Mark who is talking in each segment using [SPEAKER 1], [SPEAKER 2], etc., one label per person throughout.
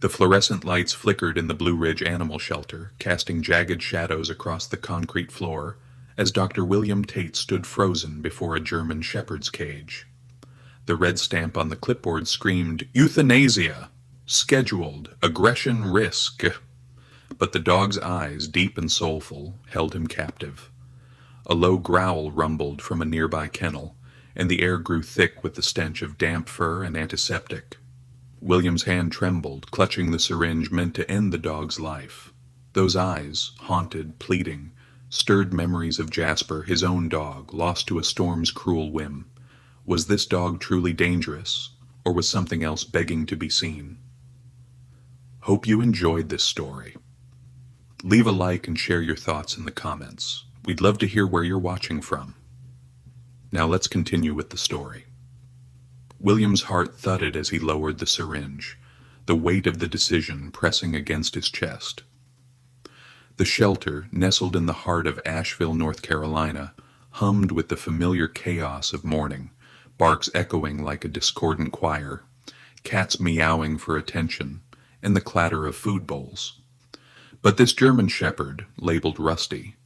[SPEAKER 1] The fluorescent lights flickered in the Blue Ridge Animal Shelter, casting jagged shadows across the concrete floor as Dr. William Tate stood frozen before a German shepherd's cage. The red stamp on the clipboard screamed, "Euthanasia! Scheduled! Aggression risk!" But the dog's eyes, deep and soulful, held him captive. A low growl rumbled from a nearby kennel, and the air grew thick with the stench of damp fur and antiseptic. William's hand trembled, clutching the syringe meant to end the dog's life. Those eyes, haunted, pleading, stirred memories of Jasper, his own dog, lost to a storm's cruel whim. Was this dog truly dangerous, or was something else begging to be seen? Hope you enjoyed this story. Leave a like and share your thoughts in the comments. We'd love to hear where you're watching from. Now let's continue with the story. William's heart thudded as he lowered the syringe, the weight of the decision pressing against his chest. The shelter, nestled in the heart of Asheville, North Carolina, hummed with the familiar chaos of morning, barks echoing like a discordant choir, cats meowing for attention, and the clatter of food bowls. But this German shepherd, labeled Rusty,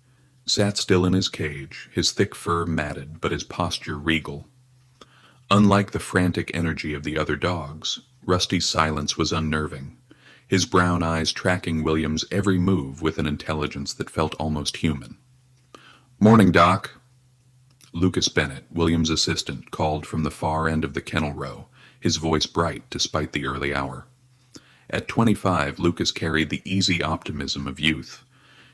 [SPEAKER 1] sat still in his cage, his thick fur matted but his posture regal. Unlike the frantic energy of the other dogs, Rusty's silence was unnerving, his brown eyes tracking William's every move with an intelligence that felt almost human. "Morning, Doc." Lucas Bennett, William's assistant, called from the far end of the kennel row, his voice bright despite the early hour. At 25, Lucas carried the easy optimism of youth,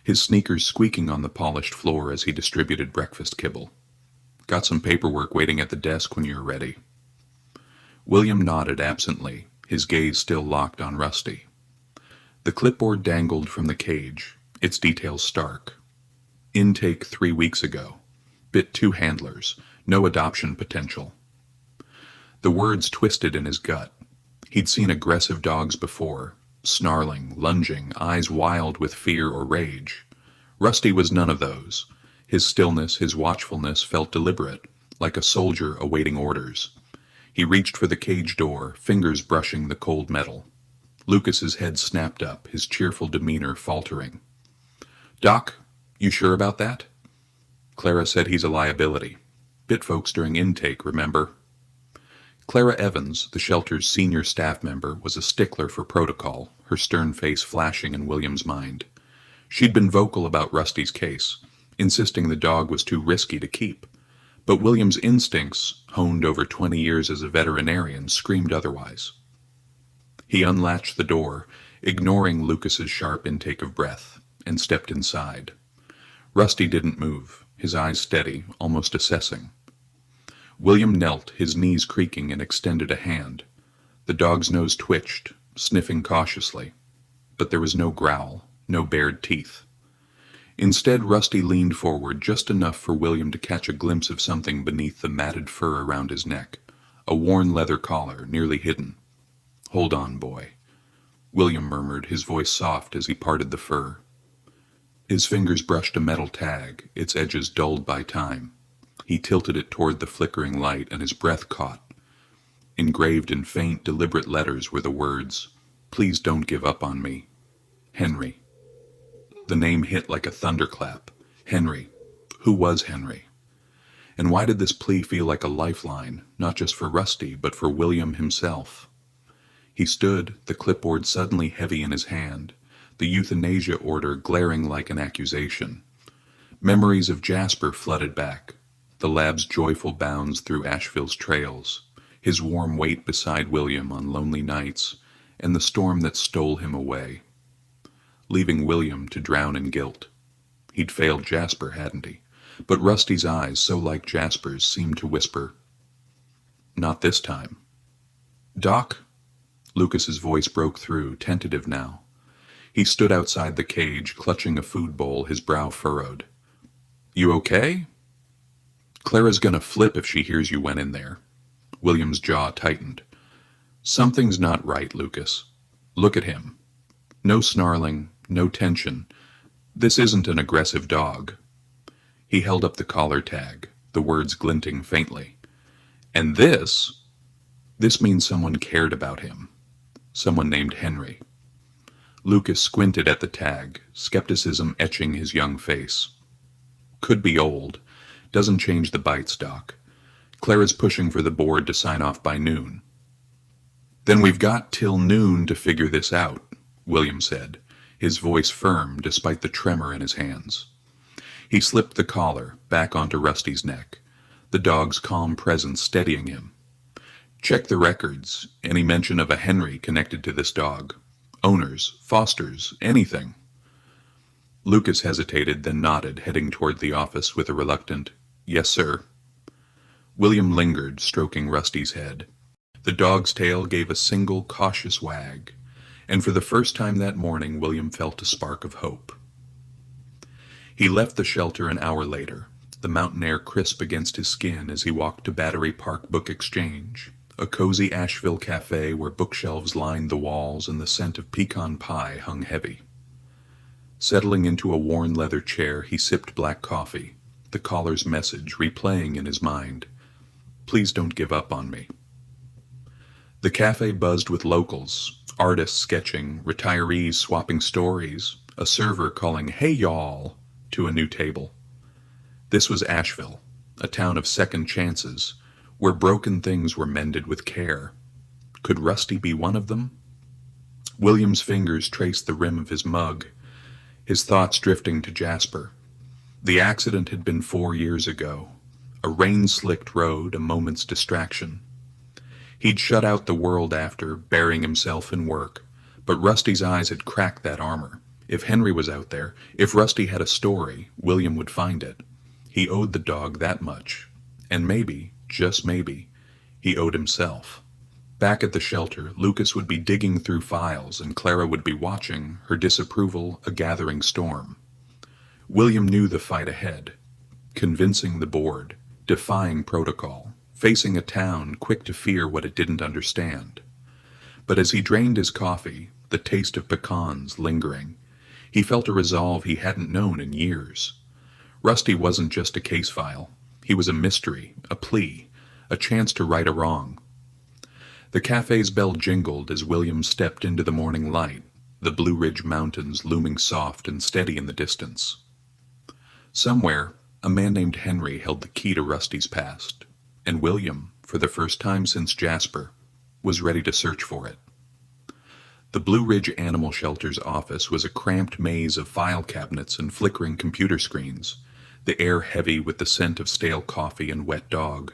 [SPEAKER 1] his sneakers squeaking on the polished floor as he distributed breakfast kibble. "Got some paperwork waiting at the desk when you're ready." William nodded absently, his gaze still locked on Rusty. The clipboard dangled from the cage, its details stark. Intake 3 weeks ago. Bit 2 handlers. No adoption potential. The words twisted in his gut. He'd seen aggressive dogs before, snarling, lunging, eyes wild with fear or rage. Rusty was none of those. His stillness, his watchfulness felt deliberate, like a soldier awaiting orders. He reached for the cage door, fingers brushing the cold metal. Lucas's head snapped up, his cheerful demeanor faltering. "Doc, you sure about that?" "Clara said he's a liability. Bit folks during intake, remember?" Clara Evans, the shelter's senior staff member, was a stickler for protocol, her stern face flashing in William's mind. She'd been vocal about Rusty's case, insisting the dog was too risky to keep, but William's instincts, honed over 20 years as a veterinarian, screamed otherwise. He unlatched the door, ignoring Lucas's sharp intake of breath, and stepped inside. Rusty didn't move, his eyes steady, almost assessing. William knelt, his knees creaking, and extended a hand. The dog's nose twitched, sniffing cautiously, but there was no growl, no bared teeth. Instead, Rusty leaned forward just enough for William to catch a glimpse of something beneath the matted fur around his neck, a worn leather collar, nearly hidden. "Hold on, boy," William murmured, his voice soft as he parted the fur. His fingers brushed a metal tag, its edges dulled by time. He tilted it toward the flickering light, and his breath caught. Engraved in faint, deliberate letters were the words, "Please don't give up on me. Henry." The name hit like a thunderclap. Henry. Who was Henry? And why did this plea feel like a lifeline, not just for Rusty, but for William himself? He stood, the clipboard suddenly heavy in his hand, the euthanasia order glaring like an accusation. Memories of Jasper flooded back, the lab's joyful bounds through Asheville's trails, his warm weight beside William on lonely nights, and the storm that stole him away, leaving William to drown in guilt. He'd failed Jasper, hadn't he? But Rusty's eyes, so like Jasper's, seemed to whisper, "Not this time." "Doc?" Lucas's voice broke through, tentative now. He stood outside the cage, clutching a food bowl, his brow furrowed. "You okay?" "Clara's gonna flip if she hears you went in there." William's jaw tightened. "Something's not right, Lucas. Look at him. No snarling, no tension. This isn't an aggressive dog." He held up the collar tag, the words glinting faintly. "And this means someone cared about him. Someone named Henry." Lucas squinted at the tag, skepticism etching his young face. Could be old. Doesn't change the bites, Doc. Clara's pushing for the board to sign off by noon. Then we've got till noon to figure this out, William said, his voice firm despite the tremor in his hands. He slipped the collar back onto Rusty's neck, the dog's calm presence steadying him. Check the records. Any mention of a Henry connected to this dog? Owners, fosters, anything? Lucas hesitated, then nodded, heading toward the office with a reluctant, "Yes, sir." William lingered, stroking Rusty's head. The dog's tail gave a single cautious wag, and for the first time that morning William felt a spark of hope. He left the shelter an hour later, the mountain air crisp against his skin as he walked to Battery Park Book Exchange, a cozy Asheville cafe where bookshelves lined the walls and the scent of pecan pie hung heavy. Settling into a worn leather chair, he sipped black coffee, the caller's message replaying in his mind. Please don't give up on me. The cafe buzzed with locals, artists sketching, retirees swapping stories, a server calling, "Hey y'all," to a new table. This was Asheville, a town of second chances, where broken things were mended with care. Could Rusty be one of them? William's fingers traced the rim of his mug, his thoughts drifting to Jasper. The accident had been 4 years ago. A rain-slicked road, a moment's distraction. He'd shut out the world after, burying himself in work, but Rusty's eyes had cracked that armor. If Henry was out there, if Rusty had a story, William would find it. He owed the dog that much. And maybe, just maybe, he owed himself. Back at the shelter, Lucas would be digging through files and Clara would be watching, her disapproval a gathering storm. William knew the fight ahead. Convincing the board, defying protocol, facing a town quick to fear what it didn't understand. But as he drained his coffee, the taste of pecans lingering, he felt a resolve he hadn't known in years. Rusty wasn't just a case file. He was a mystery, a plea, a chance to right a wrong. The cafe's bell jingled as William stepped into the morning light, the Blue Ridge Mountains looming soft and steady in the distance. Somewhere, a man named Henry held the key to Rusty's past, and William, for the first time since Jasper, was ready to search for it. The Blue Ridge Animal Shelter's office was a cramped maze of file cabinets and flickering computer screens, the air heavy with the scent of stale coffee and wet dog.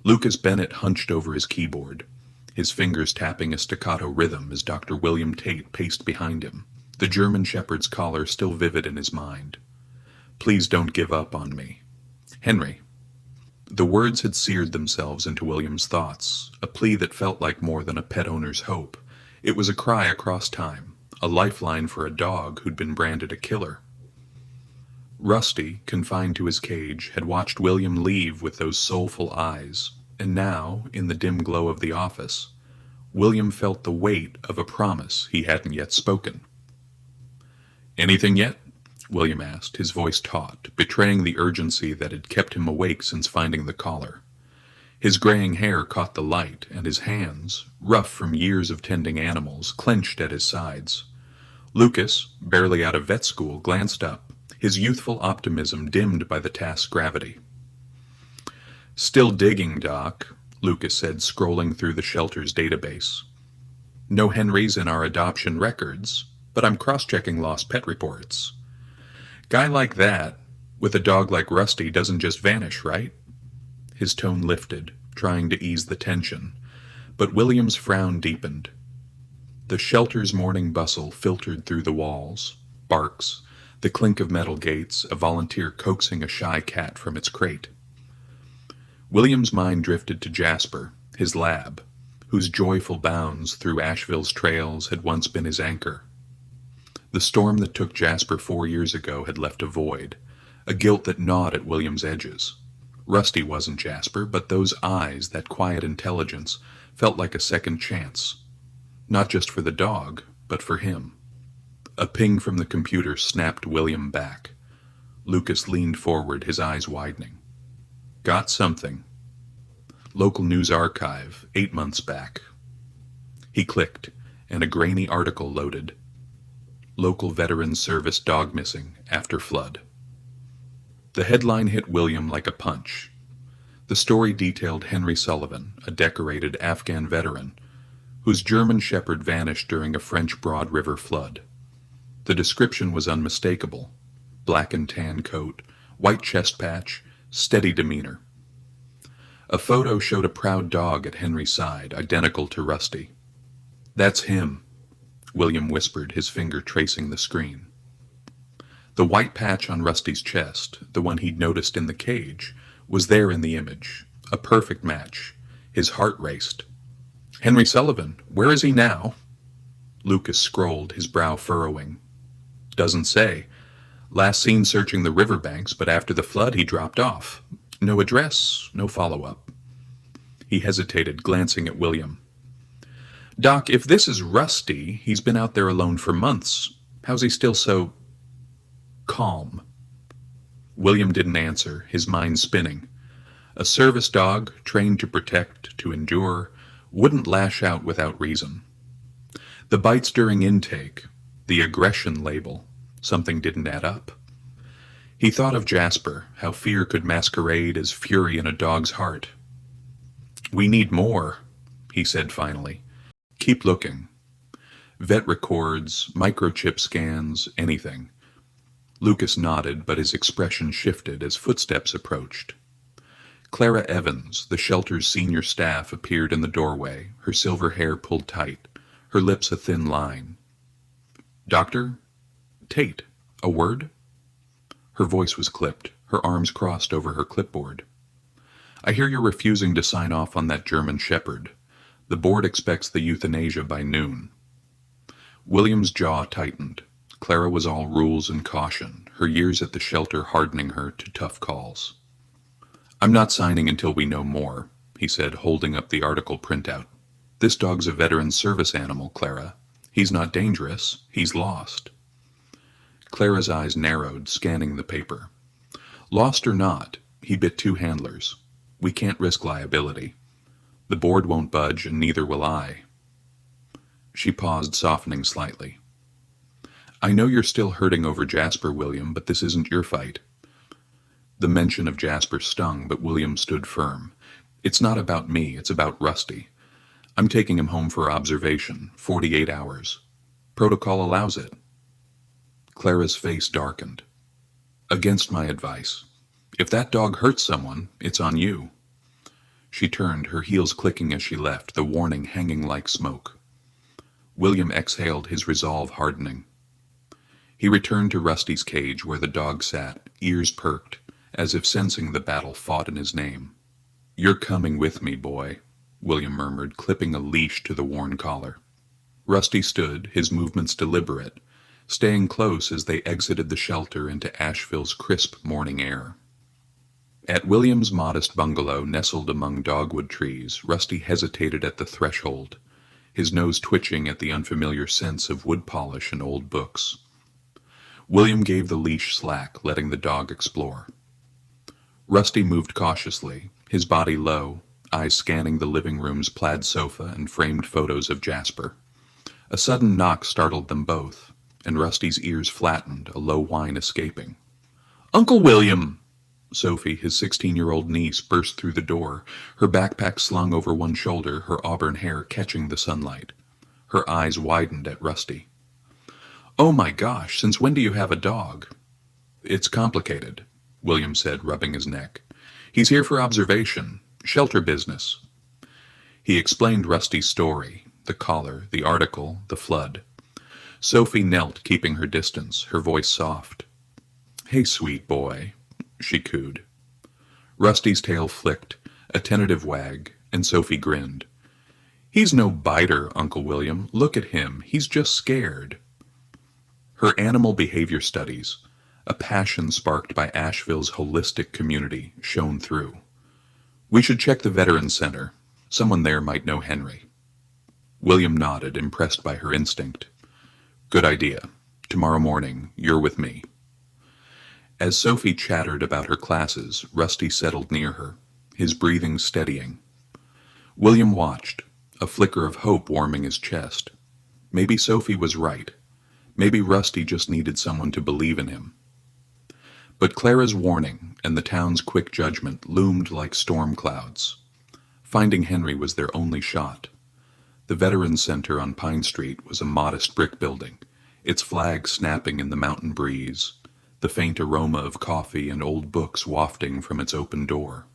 [SPEAKER 1] Lucas Bennett hunched over his keyboard, his fingers tapping a staccato rhythm as Dr. William Tate paced behind him, the German shepherd's collar still vivid in his mind. Please don't give up on me. Henry. The words had seared themselves into William's thoughts, a plea that felt like more than a pet owner's hope. It was a cry across time, a lifeline for a dog who'd been branded a killer. Rusty, confined to his cage, had watched William leave with those soulful eyes, and now, in the dim glow of the office, William felt the weight of a promise he hadn't yet spoken. Anything yet? William asked, his voice taut, betraying the urgency that had kept him awake since finding the collar. His graying hair caught the light, and his hands, rough from years of tending animals, clenched at his sides. Lucas, barely out of vet school, glanced up, his youthful optimism dimmed by the task's gravity. Still digging, Doc, Lucas said, scrolling through the shelter's database. No Henrys in our adoption records, but I'm cross-checking lost pet reports. Guy like that, with a dog like Rusty, doesn't just vanish, right? His tone lifted, trying to ease the tension, but William's frown deepened. The shelter's morning bustle filtered through the walls, barks, the clink of metal gates, a volunteer coaxing a shy cat from its crate. William's mind drifted to Jasper, his lab, whose joyful bounds through Asheville's trails had once been his anchor. The storm that took Jasper 4 years ago had left a void, a guilt that gnawed at William's edges. Rusty wasn't Jasper, but those eyes, that quiet intelligence, felt like a second chance. Not just for the dog, but for him. A ping from the computer snapped William back. Lucas leaned forward, his eyes widening. Got something. Local news archive, 8 months back. He clicked, and a grainy article loaded. Local Veteran Service Dog Missing After Flood. The headline hit William like a punch. The story detailed Henry Sullivan, a decorated Afghan veteran, whose German Shepherd vanished during a French Broad River flood. The description was unmistakable: black and tan coat, white chest patch, steady demeanor. A photo showed a proud dog at Henry's side, identical to Rusty. "That's him," William whispered, his finger tracing the screen. The white patch on Rusty's chest, the one he'd noticed in the cage, was there in the image, a perfect match. His heart raced. "Henry Sullivan, where is he now?" Lucas scrolled, his brow furrowing. "Doesn't say. Last seen searching the riverbanks, but after the flood he dropped off. No address, no follow-up." He hesitated, glancing at William. "Doc, if this is Rusty, he's been out there alone for months. How's he still so calm?" William didn't answer, his mind spinning. A service dog, trained to protect, to endure, wouldn't lash out without reason. The bites during intake, the aggression label, something didn't add up. He thought of Jasper, how fear could masquerade as fury in a dog's heart. "We need more," he said finally. "Keep looking. Vet records, microchip scans, anything." Lucas nodded, but his expression shifted as footsteps approached. Clara Evans, the shelter's senior staff, appeared in the doorway, her silver hair pulled tight, her lips a thin line. "Doctor? Tate, a word?" Her voice was clipped, her arms crossed over her clipboard. "I hear you're refusing to sign off on that German Shepherd. The board expects the euthanasia by noon." William's jaw tightened. Clara was all rules and caution, her years at the shelter hardening her to tough calls. "I'm not signing until we know more," he said, holding up the article printout. "This dog's a veteran service animal, Clara. He's not dangerous. He's lost." Clara's eyes narrowed, scanning the paper. "Lost or not, he bit 2 handlers. We can't risk liability. The board won't budge, and neither will I." She paused, softening slightly. "I know you're still hurting over Jasper, William, but this isn't your fight." The mention of Jasper stung, but William stood firm. "It's not about me, it's about Rusty. I'm taking him home for observation, 48 hours. Protocol allows it." Clara's face darkened. "Against my advice. If that dog hurts someone, it's on you." She turned, her heels clicking as she left, the warning hanging like smoke. William exhaled, his resolve hardening. He returned to Rusty's cage, where the dog sat, ears perked, as if sensing the battle fought in his name. "You're coming with me, boy," William murmured, clipping a leash to the worn collar. Rusty stood, his movements deliberate, staying close as they exited the shelter into Asheville's crisp morning air. At William's modest bungalow, nestled among dogwood trees, Rusty hesitated at the threshold, his nose twitching at the unfamiliar sense of wood polish and old books. William gave the leash slack, letting the dog explore. Rusty moved cautiously, his body low, eyes scanning the living room's plaid sofa and framed photos of Jasper. A sudden knock startled them both, and Rusty's ears flattened, a low whine escaping. "Uncle William!" Sophie, his 16-year-old niece, burst through the door, her backpack slung over one shoulder, her auburn hair catching the sunlight. Her eyes widened at Rusty. "Oh my gosh, since when do you have a dog?" "It's complicated," William said, rubbing his neck. "He's here for observation, shelter business." He explained Rusty's story, the collar, the article, the flood. Sophie knelt, keeping her distance, her voice soft. "Hey, sweet boy," she cooed. Rusty's tail flicked, a tentative wag, and Sophie grinned. "He's no biter, Uncle William. Look at him. He's just scared." Her animal behavior studies, a passion sparked by Asheville's holistic community, shone through. "We should check the Veterans Center. Someone there might know Henry." William nodded, impressed by her instinct. "Good idea. Tomorrow morning, you're with me." As Sophie chattered about her classes, Rusty settled near her, his breathing steadying. William watched, a flicker of hope warming his chest. Maybe Sophie was right. Maybe Rusty just needed someone to believe in him. But Clara's warning and the town's quick judgment loomed like storm clouds. Finding Henry was their only shot. The Veterans Center on Pine Street was a modest brick building, its flag snapping in the mountain breeze, the faint aroma of coffee and old books wafting from its open door.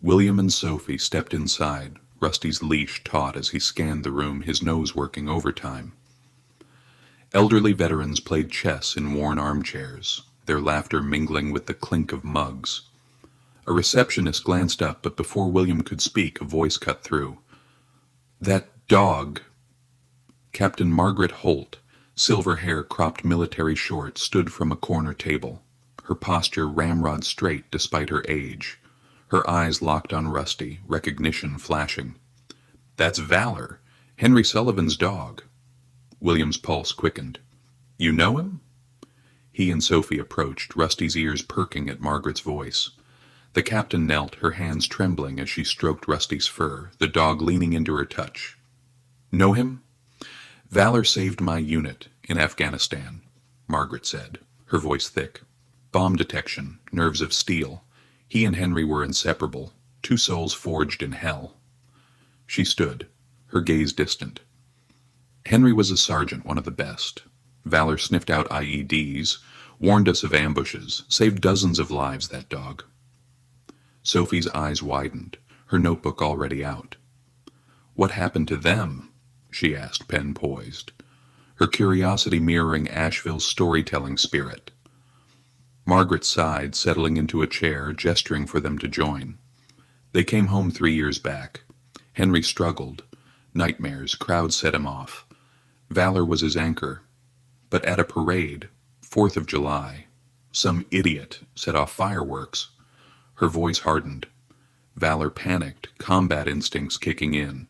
[SPEAKER 1] William and Sophie stepped inside, Rusty's leash taut as he scanned the room, his nose working overtime. Elderly veterans played chess in worn armchairs, their laughter mingling with the clink of mugs. A receptionist glanced up, but before William could speak, a voice cut through. "That dog." Captain Margaret Holt, silver hair cropped military short, stood from a corner table, her posture ramrod straight despite her age, her eyes locked on Rusty, recognition flashing. "That's Valor, Henry Sullivan's dog." William's pulse quickened. "You know him?" He and Sophie approached, Rusty's ears perking at Margaret's voice. The captain knelt, her hands trembling as she stroked Rusty's fur, the dog leaning into her touch. "Know him?" "Valor saved my unit in Afghanistan," Margaret said, her voice thick. "Bomb detection, nerves of steel. He and Henry were inseparable, two souls forged in hell." She stood, her gaze distant. "Henry was a sergeant, one of the best. Valor sniffed out IEDs, warned us of ambushes, saved dozens of lives, that dog." Sophie's eyes widened, her notebook already out. "What happened to them?" she asked, pen poised, her curiosity mirroring Asheville's storytelling spirit. Margaret sighed, settling into a chair, gesturing for them to join. "They came home 3 years back. Henry struggled. Nightmares, crowds set him off. Valor was his anchor. But at a parade, 4th of July, some idiot set off fireworks." Her voice hardened. Valor panicked, combat instincts kicking in.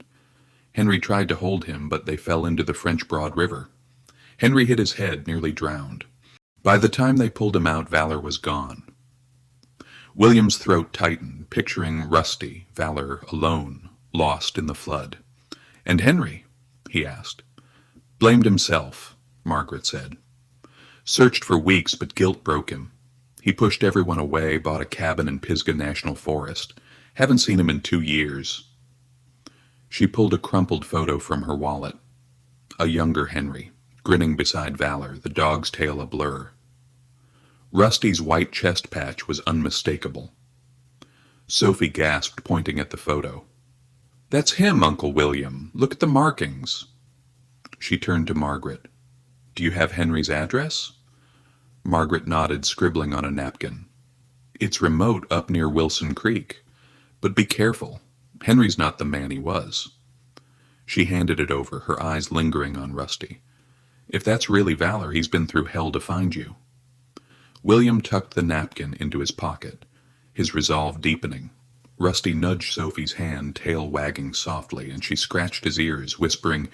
[SPEAKER 1] Henry tried to hold him, but they fell into the French Broad River. Henry hit his head, nearly drowned. By the time they pulled him out, Valor was gone. William's throat tightened, picturing Rusty, Valor alone, lost in the flood. "And Henry?" he asked. "Blamed himself," Margaret said. "Searched for weeks, but guilt broke him. He pushed everyone away, bought a cabin in Pisgah National Forest. Haven't seen him in 2 years. She pulled a crumpled photo from her wallet. A younger Henry, grinning beside Valor, the dog's tail a blur. Rusty's white chest patch was unmistakable. Sophie gasped, pointing at the photo. "That's him, Uncle William. Look at the markings." She turned to Margaret. "Do you have Henry's address?" Margaret nodded, scribbling on a napkin. "It's remote up near Wilson Creek. But be careful. Henry's not the man he was." She handed it over, her eyes lingering on Rusty. "If that's really Valor, he's been through hell to find you." William tucked the napkin into his pocket, his resolve deepening. Rusty nudged Sophie's hand, tail wagging softly, and she scratched his ears, whispering,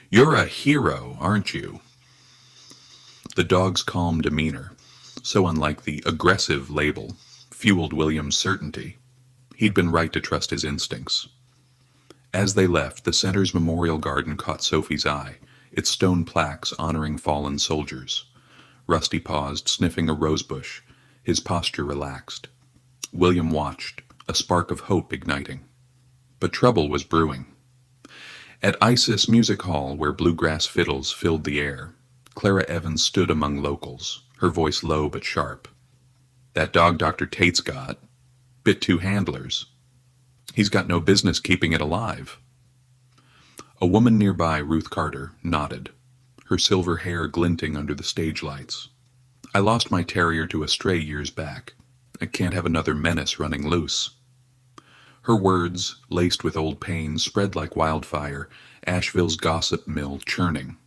[SPEAKER 1] "You're a hero, aren't you?" The dog's calm demeanor, so unlike the aggressive label, fueled William's certainty. He'd been right to trust his instincts. As they left, the center's memorial garden caught Sophie's eye, its stone plaques honoring fallen soldiers. Rusty paused, sniffing a rosebush, his posture relaxed. William watched, a spark of hope igniting. But trouble was brewing. At Isis Music Hall, where bluegrass fiddles filled the air, Clara Evans stood among locals, her voice low but sharp. "That dog Dr. Tate's got, bit 2 handlers. He's got no business keeping it alive." A woman nearby, Ruth Carter, nodded, her silver hair glinting under the stage lights. "I lost my terrier to a stray years back. I can't have another menace running loose." Her words, laced with old pain, spread like wildfire, Asheville's gossip mill churning.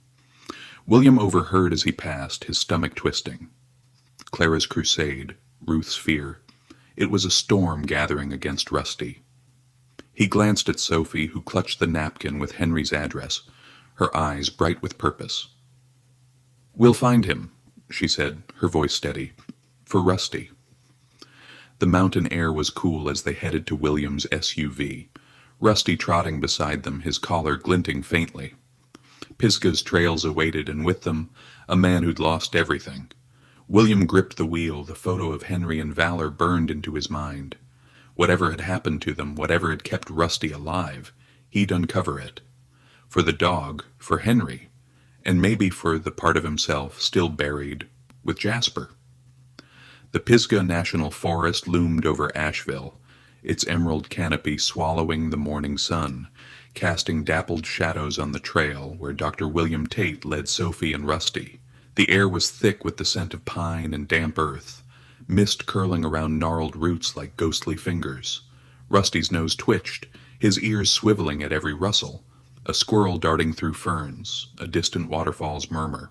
[SPEAKER 1] William overheard as he passed, his stomach twisting. Clara's crusade, Ruth's fear. It was a storm gathering against Rusty. He glanced at Sophie, who clutched the napkin with Henry's address, her eyes bright with purpose. "We'll find him," she said, her voice steady. "For Rusty." The mountain air was cool as they headed to William's SUV, Rusty trotting beside them, his collar glinting faintly. Pisgah's trails awaited, and with them, a man who'd lost everything. William gripped the wheel. The photo of Henry and Valor burned into his mind. Whatever had happened to them, whatever had kept Rusty alive, he'd uncover it. For the dog, for Henry, and maybe for the part of himself still buried with Jasper. The Pisgah National Forest loomed over Asheville, its emerald canopy swallowing the morning sun, casting dappled shadows on the trail where Dr. William Tate led Sophie and Rusty. The air was thick with the scent of pine and damp earth, mist curling around gnarled roots like ghostly fingers. Rusty's nose twitched, his ears swiveling at every rustle, a squirrel darting through ferns, a distant waterfall's murmur.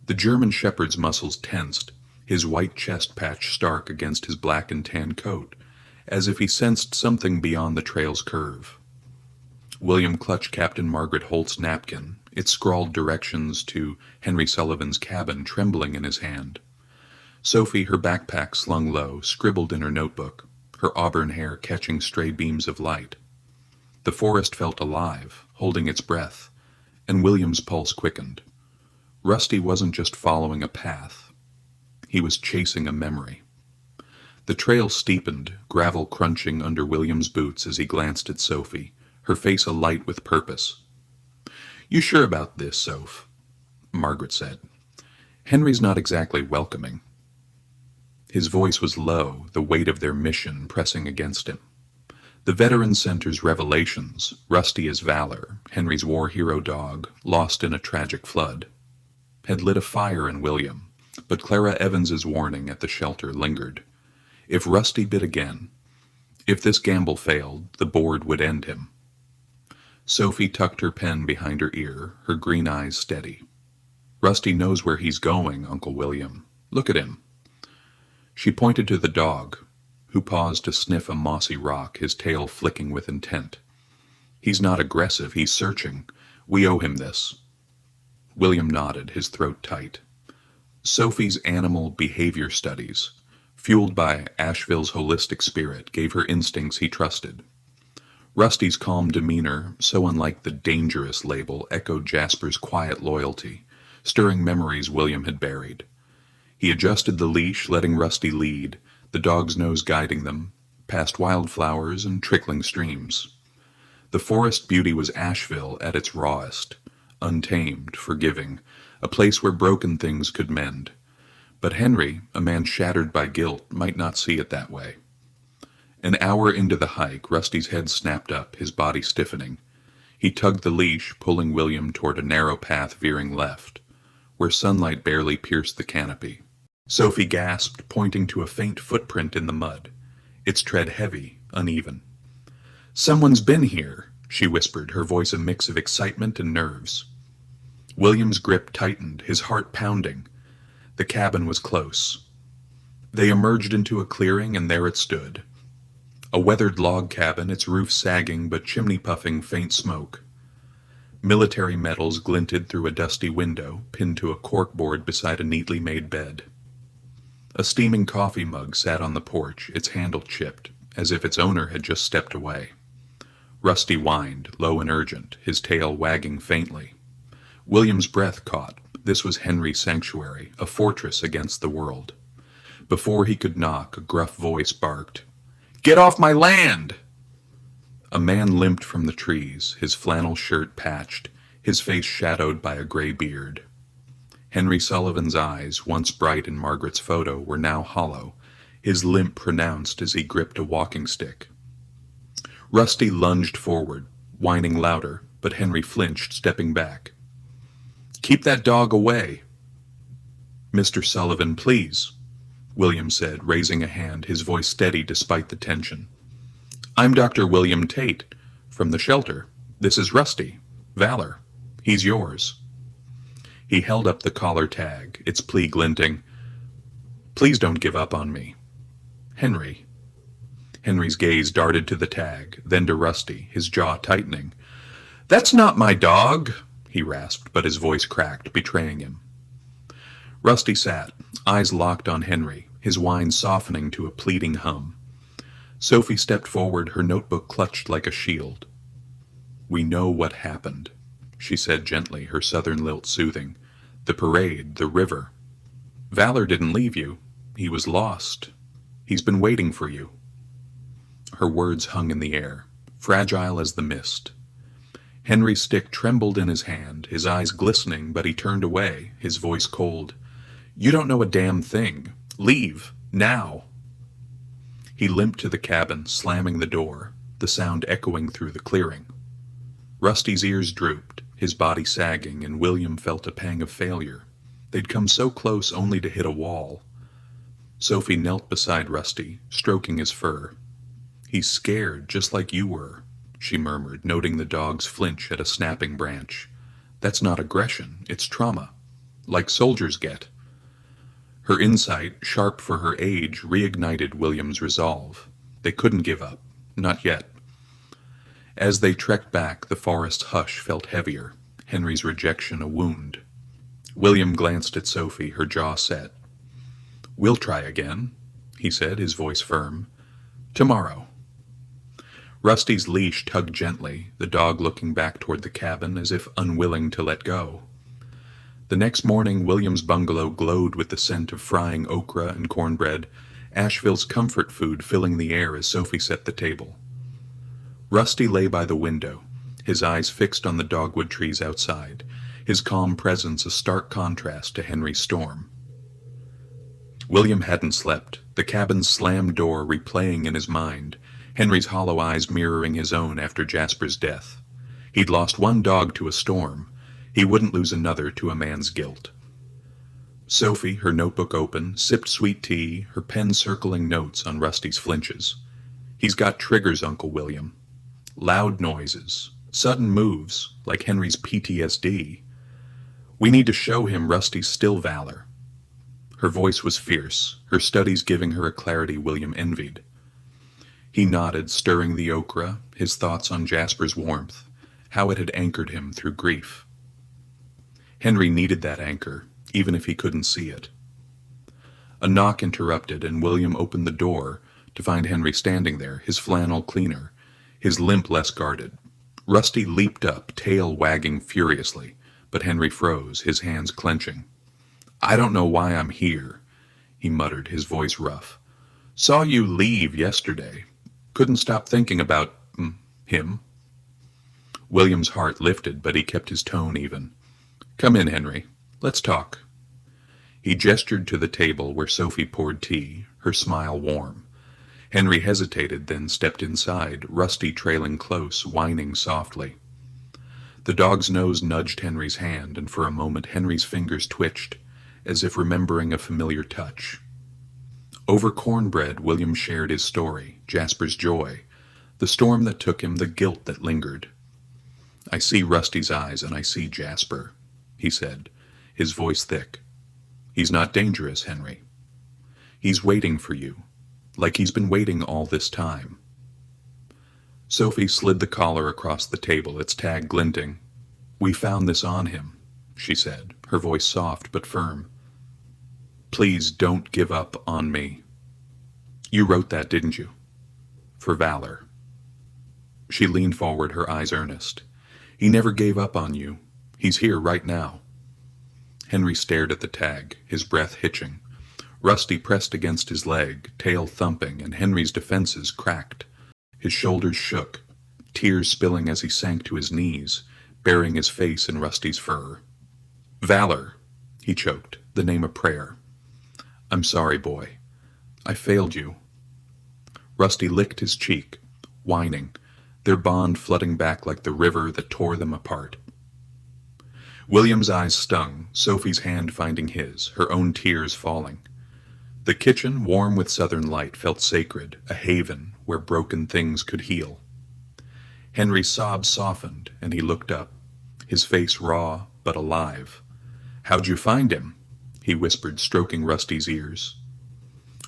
[SPEAKER 1] The German shepherd's muscles tensed, his white chest patch stark against his black and tan coat, as if he sensed something beyond the trail's curve. William clutched Captain Margaret Holt's napkin, its scrawled directions to Henry Sullivan's cabin trembling in his hand. Sophie, her backpack slung low, scribbled in her notebook, her auburn hair catching stray beams of light. The forest felt alive, holding its breath, and William's pulse quickened. Rusty wasn't just following a path. He was chasing a memory. The trail steepened, gravel crunching under William's boots as he glanced at Sophie, her face alight with purpose. "You sure about this, Soph?" Margaret said. "Henry's not exactly welcoming." His voice was low, the weight of their mission pressing against him. The Veteran Center's revelations, Rusty as Valor, Henry's war hero dog, lost in a tragic flood, had lit a fire in William, but Clara Evans's warning at the shelter lingered. If Rusty bit again, if this gamble failed, the board would end him. Sophie tucked her pen behind her ear, her green eyes steady. "Rusty knows where he's going, Uncle William. Look at him." She pointed to the dog, who paused to sniff a mossy rock, his tail flicking with intent. "He's not aggressive, he's searching. We owe him this." William nodded, his throat tight. Sophie's animal behavior studies, fueled by Asheville's holistic spirit, gave her instincts he trusted. Rusty's calm demeanor, so unlike the dangerous label, echoed Jasper's quiet loyalty, stirring memories William had buried. He adjusted the leash, letting Rusty lead, the dog's nose guiding them, past wildflowers and trickling streams. The forest beauty was Asheville at its rawest, untamed, forgiving, a place where broken things could mend. But Henry, a man shattered by guilt, might not see it that way. An hour into the hike, Rusty's head snapped up, his body stiffening. He tugged the leash, pulling William toward a narrow path veering left, where sunlight barely pierced the canopy. Sophie gasped, pointing to a faint footprint in the mud, its tread heavy, uneven. "Someone's been here," she whispered, her voice a mix of excitement and nerves. William's grip tightened, his heart pounding. The cabin was close. They emerged into a clearing, and there it stood. A weathered log cabin, its roof sagging but chimney puffing faint smoke. Military medals glinted through a dusty window, pinned to a corkboard beside a neatly made bed. A steaming coffee mug sat on the porch, its handle chipped, as if its owner had just stepped away. Rusty whined, low and urgent, his tail wagging faintly. William's breath caught. This was Henry's sanctuary, a fortress against the world. Before he could knock, a gruff voice barked, "Get off my land!" A man limped from the trees, his flannel shirt patched, his face shadowed by a gray beard. Henry Sullivan's eyes, once bright in Margaret's photo, were now hollow, his limp pronounced as he gripped a walking stick. Rusty lunged forward, whining louder, but Henry flinched, stepping back. "Keep that dog away." "Mr. Sullivan, please," William said, raising a hand, his voice steady despite the tension. "I'm Dr. William Tate, from the shelter. This is Rusty, Valor. He's yours." He held up the collar tag, its plea glinting. "Please don't give up on me. Henry." Henry's gaze darted to the tag, then to Rusty, his jaw tightening. "That's not my dog," he rasped, but his voice cracked, betraying him. Rusty sat, eyes locked on Henry, his whine softening to a pleading hum. Sophie stepped forward, her notebook clutched like a shield. "We know what happened," she said gently, her southern lilt soothing. The parade, the river. Valor didn't leave you. He was lost. He's been waiting for you. Her words hung in the air, fragile as the mist. Henry's stick trembled in his hand, his eyes glistening, but he turned away, his voice cold. You don't know a damn thing. Leave. Now. He limped to the cabin, slamming the door, the sound echoing through the clearing. Rusty's ears drooped, his body sagging, and William felt a pang of failure. They'd come so close only to hit a wall. Sophie knelt beside Rusty, stroking his fur. He's scared, just like you were, she murmured, noting the dog's flinch at a snapping branch. That's not aggression, it's trauma. Like soldiers get. Her insight, sharp for her age, reignited William's resolve. They couldn't give up. Not yet. As they trekked back, the forest's hush felt heavier, Henry's rejection a wound. William glanced at Sophie, her jaw set. We'll try again, he said, his voice firm. Tomorrow. Rusty's leash tugged gently, the dog looking back toward the cabin as if unwilling to let go. The next morning, William's bungalow glowed with the scent of frying okra and cornbread, Asheville's comfort food filling the air as Sophie set the table. Rusty lay by the window, his eyes fixed on the dogwood trees outside, his calm presence a stark contrast to Henry's storm. William hadn't slept, the cabin's slammed door replaying in his mind, Henry's hollow eyes mirroring his own after Jasper's death. He'd lost one dog to a storm. He wouldn't lose another to a man's guilt. Sophie, her notebook open, sipped sweet tea, her pen circling notes on Rusty's flinches. He's got triggers, Uncle William. Loud noises, sudden moves, like Henry's PTSD. We need to show him Rusty's still valor. Her voice was fierce, her studies giving her a clarity William envied. He nodded, stirring the okra, his thoughts on Jasper's warmth, how it had anchored him through grief. Henry needed that anchor, even if he couldn't see it. A knock interrupted, and William opened the door to find Henry standing there, his flannel cleaner, his limp less guarded. Rusty leaped up, tail wagging furiously, but Henry froze, his hands clenching. I don't know why I'm here, he muttered, his voice rough. Saw you leave yesterday. Couldn't stop thinking about, him. William's heart lifted, but he kept his tone even. Come in, Henry. Let's talk. He gestured to the table where Sophie poured tea, her smile warm. Henry hesitated, then stepped inside, Rusty trailing close, whining softly. The dog's nose nudged Henry's hand, and for a moment Henry's fingers twitched, as if remembering a familiar touch. Over cornbread, William shared his story, Jasper's joy, the storm that took him, the guilt that lingered. I see Rusty's eyes, and I see Jasper, he said, his voice thick. He's not dangerous, Henry. He's waiting for you, like he's been waiting all this time. Sophie slid the collar across the table, its tag glinting. We found this on him, she said, her voice soft but firm. Please don't give up on me. You wrote that, didn't you? For valor. She leaned forward, her eyes earnest. He never gave up on you. He's here right now. Henry stared at the tag, his breath hitching. Rusty pressed against his leg, tail thumping, and Henry's defenses cracked. His shoulders shook, tears spilling as he sank to his knees, burying his face in Rusty's fur. Valor, he choked, the name a prayer. I'm sorry, boy. I failed you. Rusty licked his cheek, whining, their bond flooding back like the river that tore them apart. William's eyes stung, Sophie's hand finding his, her own tears falling. The kitchen, warm with southern light, felt sacred, a haven where broken things could heal. Henry's sobs softened, and he looked up, his face raw but alive. How'd you find him? He whispered, stroking Rusty's ears.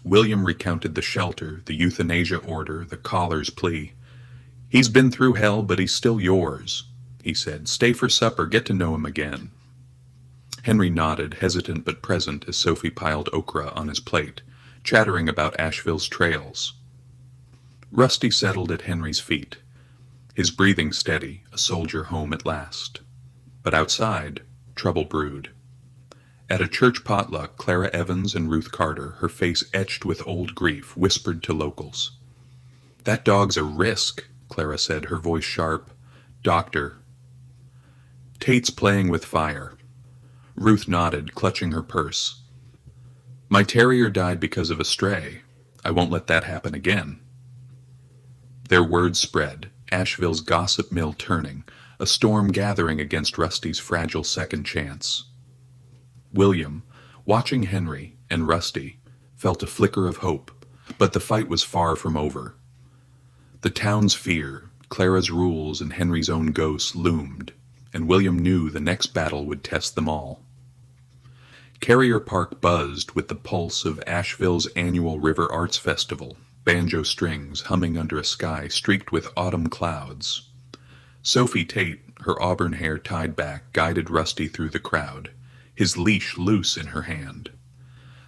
[SPEAKER 1] William recounted the shelter, the euthanasia order, the collar's plea. He's been through hell, but he's still yours, he said. Stay for supper, get to know him again. Henry nodded, hesitant but present, as Sophie piled okra on his plate, chattering about Asheville's trails. Rusty settled at Henry's feet, his breathing steady, a soldier home at last. But outside, trouble brewed. At a church potluck, Clara Evans and Ruth Carter, her face etched with old grief, whispered to locals. "That dog's a risk," Clara said, her voice sharp. "Doctor." "Tate's playing with fire." Ruth nodded, clutching her purse. "My terrier died because of a stray. I won't let that happen again." Their words spread, Asheville's gossip mill turning, a storm gathering against Rusty's fragile second chance. William, watching Henry and Rusty, felt a flicker of hope, but the fight was far from over. The town's fear, Clara's rules, and Henry's own ghost loomed, and William knew the next battle would test them all. Carrier Park buzzed with the pulse of Asheville's annual River Arts Festival, banjo strings humming under a sky streaked with autumn clouds. Sophie Tate, her auburn hair tied back, guided Rusty through the crowd, his leash loose in her hand.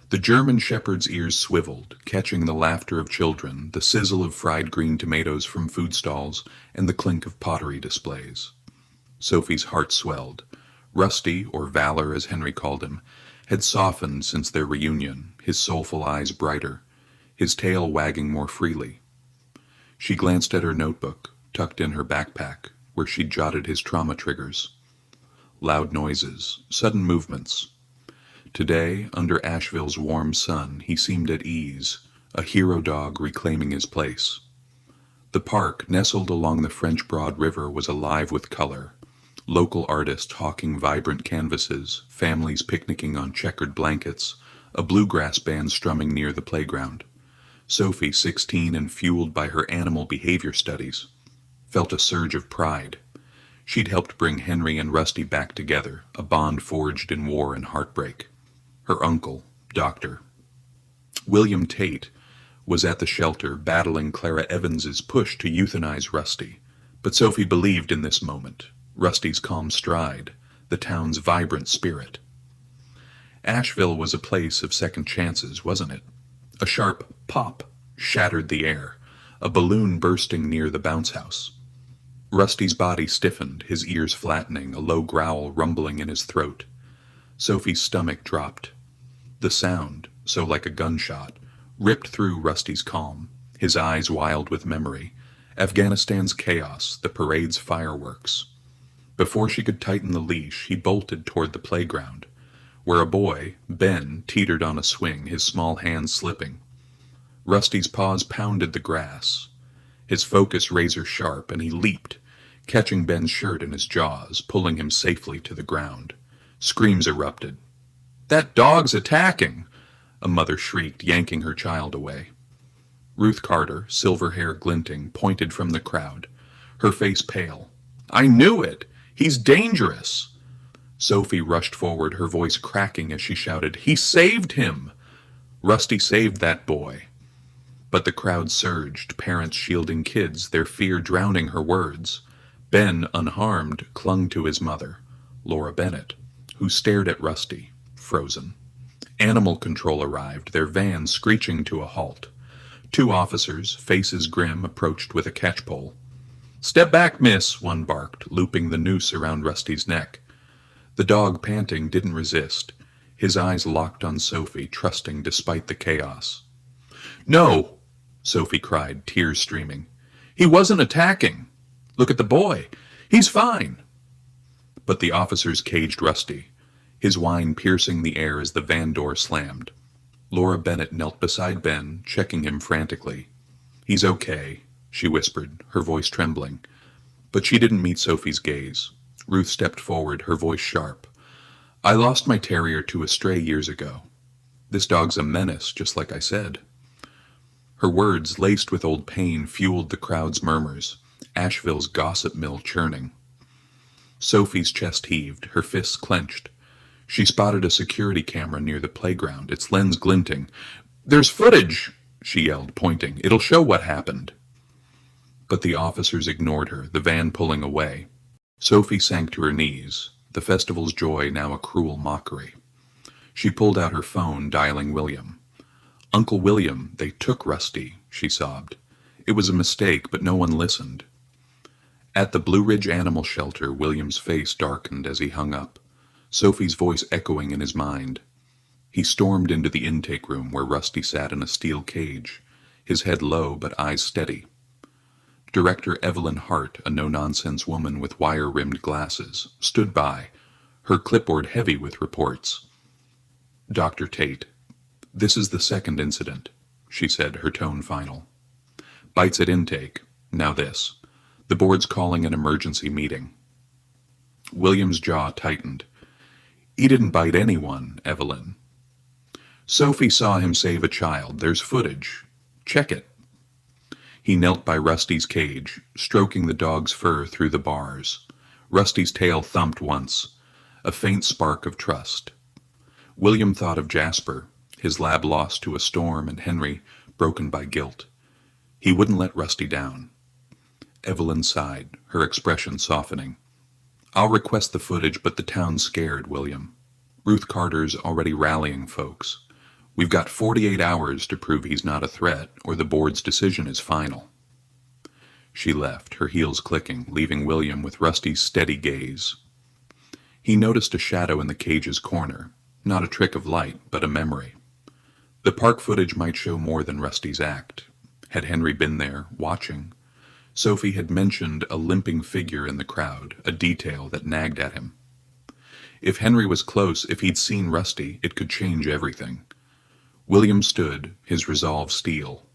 [SPEAKER 1] The German shepherd's ears swiveled, catching the laughter of children, the sizzle of fried green tomatoes from food stalls, and the clink of pottery displays. Sophie's heart swelled. Rusty, or Valor as Henry called him, had softened since their reunion, his soulful eyes brighter, his tail wagging more freely. She glanced at her notebook, tucked in her backpack, where she'd jotted his trauma triggers. Loud noises, sudden movements. Today, under Asheville's warm sun, he seemed at ease, a hero dog reclaiming his place. The park, nestled along the French Broad River, was alive with color. Local artists hawking vibrant canvases, families picnicking on checkered blankets, a bluegrass band strumming near the playground. Sophie, 16 and fueled by her animal behavior studies, felt a surge of pride. She'd helped bring Henry and Rusty back together, a bond forged in war and heartbreak. Her uncle, Dr. William Tate, was at the shelter battling Clara Evans's push to euthanize Rusty. But Sophie believed in this moment, Rusty's calm stride, the town's vibrant spirit. Asheville was a place of second chances, wasn't it? A sharp pop shattered the air, a balloon bursting near the bounce house. Rusty's body stiffened, his ears flattening, a low growl rumbling in his throat. Sophie's stomach dropped. The sound, so like a gunshot, ripped through Rusty's calm, his eyes wild with memory. Afghanistan's chaos, the parade's fireworks. Before she could tighten the leash, he bolted toward the playground, where a boy, Ben, teetered on a swing, his small hands slipping. Rusty's paws pounded the grass, his focus razor sharp, and he leaped, catching Ben's shirt in his jaws, pulling him safely to the ground. Screams erupted. "That dog's attacking!" a mother shrieked, yanking her child away. Ruth Carter, silver hair glinting, pointed from the crowd, her face pale. "I knew it! He's dangerous!" Sophie rushed forward, her voice cracking as she shouted, "He saved him! Rusty saved that boy!" But the crowd surged, parents shielding kids, their fear drowning her words. Ben, unharmed, clung to his mother, Laura Bennett, who stared at Rusty, frozen. Animal control arrived, their van screeching to a halt. 2 officers, faces grim, approached with a catchpole. "Step back, miss," one barked, looping the noose around Rusty's neck. The dog, panting, didn't resist, his eyes locked on Sophie, trusting despite the chaos. "No!" Sophie cried, tears streaming. "He wasn't attacking. Look at the boy. He's fine." But the officers caged Rusty, his whine piercing the air as the van door slammed. Laura Bennett knelt beside Ben, checking him frantically. "He's okay," she whispered, her voice trembling. But she didn't meet Sophie's gaze. Ruth stepped forward, her voice sharp. "I lost my terrier to a stray years ago. This dog's a menace, just like I said." Her words, laced with old pain, fueled the crowd's murmurs, Asheville's gossip mill churning. Sophie's chest heaved, her fists clenched. She spotted a security camera near the playground, its lens glinting. "There's footage!" she yelled, pointing. "It'll show what happened." But the officers ignored her, the van pulling away. Sophie sank to her knees, the festival's joy now a cruel mockery. She pulled out her phone, dialing William. "Uncle William, they took Rusty," she sobbed. "It was a mistake, but no one listened." At the Blue Ridge Animal Shelter, William's face darkened as he hung up, Sophie's voice echoing in his mind. He stormed into the intake room where Rusty sat in a steel cage, his head low but eyes steady. Director Evelyn Hart, a no-nonsense woman with wire-rimmed glasses, stood by, her clipboard heavy with reports. "Dr. Tate, this is the second incident," she said, her tone final. "Bites at intake. Now this. The board's calling an emergency meeting." William's jaw tightened. "He didn't bite anyone, Evelyn." "Sophie saw him save a child. There's footage. Check it." He knelt by Rusty's cage, stroking the dog's fur through the bars. Rusty's tail thumped once, a faint spark of trust. William thought of Jasper, his lab lost to a storm, and Henry, broken by guilt. He wouldn't let Rusty down. Evelyn sighed, her expression softening. "I'll request the footage, but the town's scared, William. Ruth Carter's already rallying folks. We've got 48 hours to prove he's not a threat, or the board's decision is final." She left, her heels clicking, leaving William with Rusty's steady gaze. He noticed a shadow in the cage's corner, not a trick of light, but a memory. The park footage might show more than Rusty's act. Had Henry been there, watching? Sophie had mentioned a limping figure in the crowd, a detail that nagged at him. If Henry was close, if he'd seen Rusty, it could change everything. William stood, his resolve steel.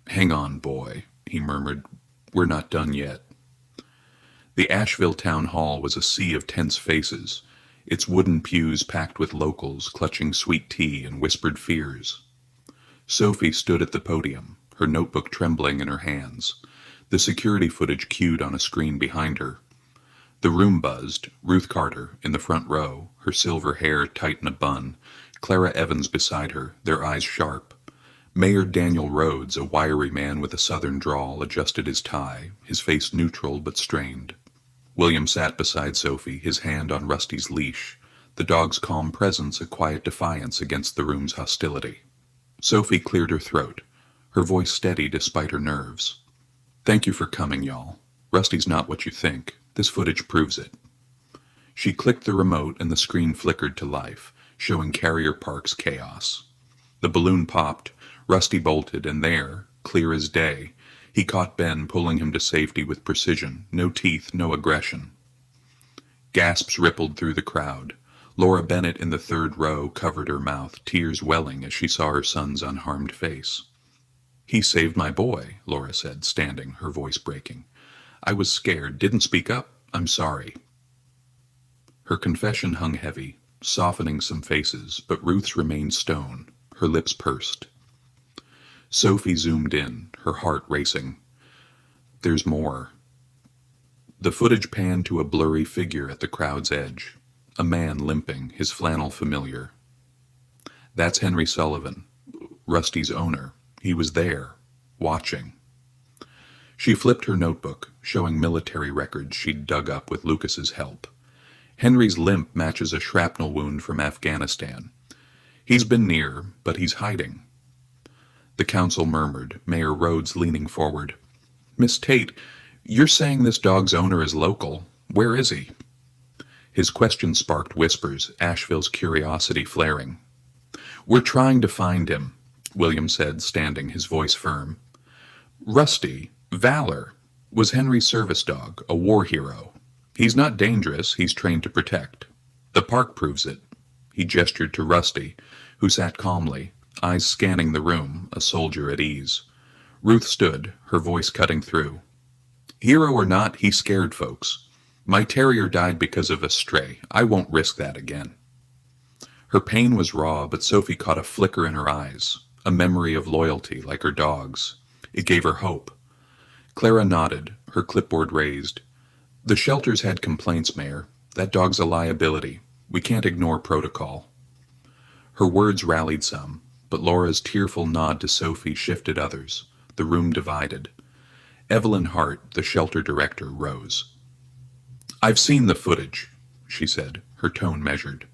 [SPEAKER 1] "Hang on, boy," he murmured. "We're not done yet." The Asheville Town Hall was a sea of tense faces, its wooden pews packed with locals clutching sweet tea and whispered fears. Sophie stood at the podium, her notebook trembling in her hands, the security footage cued on a screen behind her. The room buzzed, Ruth Carter in the front row, her silver hair tight in a bun, Clara Evans beside her, their eyes sharp. Mayor Daniel Rhodes, a wiry man with a southern drawl, adjusted his tie, his face neutral but strained. William sat beside Sophie, his hand on Rusty's leash, the dog's calm presence a quiet defiance against the room's hostility. Sophie cleared her throat, her voice steady despite her nerves. "Thank you for coming, y'all. Rusty's not what you think. This footage proves it." She clicked the remote and the screen flickered to life, showing Carrier Park's chaos. The balloon popped, Rusty bolted, and there, clear as day, he caught Ben, pulling him to safety with precision, no teeth, no aggression. Gasps rippled through the crowd. Laura Bennett in the third row covered her mouth, tears welling as she saw her son's unharmed face. "He saved my boy," Laura said, standing, her voice breaking. "I was scared, didn't speak up. I'm sorry." Her confession hung heavy, softening some faces, but Ruth's remained stone, her lips pursed. Sophie zoomed in, her heart racing. "There's more." The footage panned to a blurry figure at the crowd's edge, a man limping, his flannel familiar. "That's Henry Sullivan, Rusty's owner. He was there, watching." She flipped her notebook, showing military records she'd dug up with Lucas's help. Henry's limp matches a shrapnel wound from Afghanistan. He's been near, but he's hiding. The council murmured, Mayor Rhodes leaning forward. "Miss Tate, you're saying this dog's owner is local. Where is he?" His question sparked whispers, Asheville's curiosity flaring. "We're trying to find him," William said, standing, his voice firm. "Rusty, Valor, was Henry's service dog, a war hero. He's not dangerous, he's trained to protect. The park proves it." He gestured to Rusty, who sat calmly, eyes scanning the room, a soldier at ease. Ruth stood, her voice cutting through. "Hero or not, he scared folks. My terrier died because of a stray. I won't risk that again." Her pain was raw, but Sophie caught a flicker in her eyes, a memory of loyalty like her dog's. It gave her hope. Clara nodded, her clipboard raised. "The shelter's had complaints, Mayor. That dog's a liability. We can't ignore protocol." Her words rallied some, but Laura's tearful nod to Sophie shifted others. The room divided. Evelyn Hart, the shelter director, rose. "I've seen the footage," she said, her tone measured.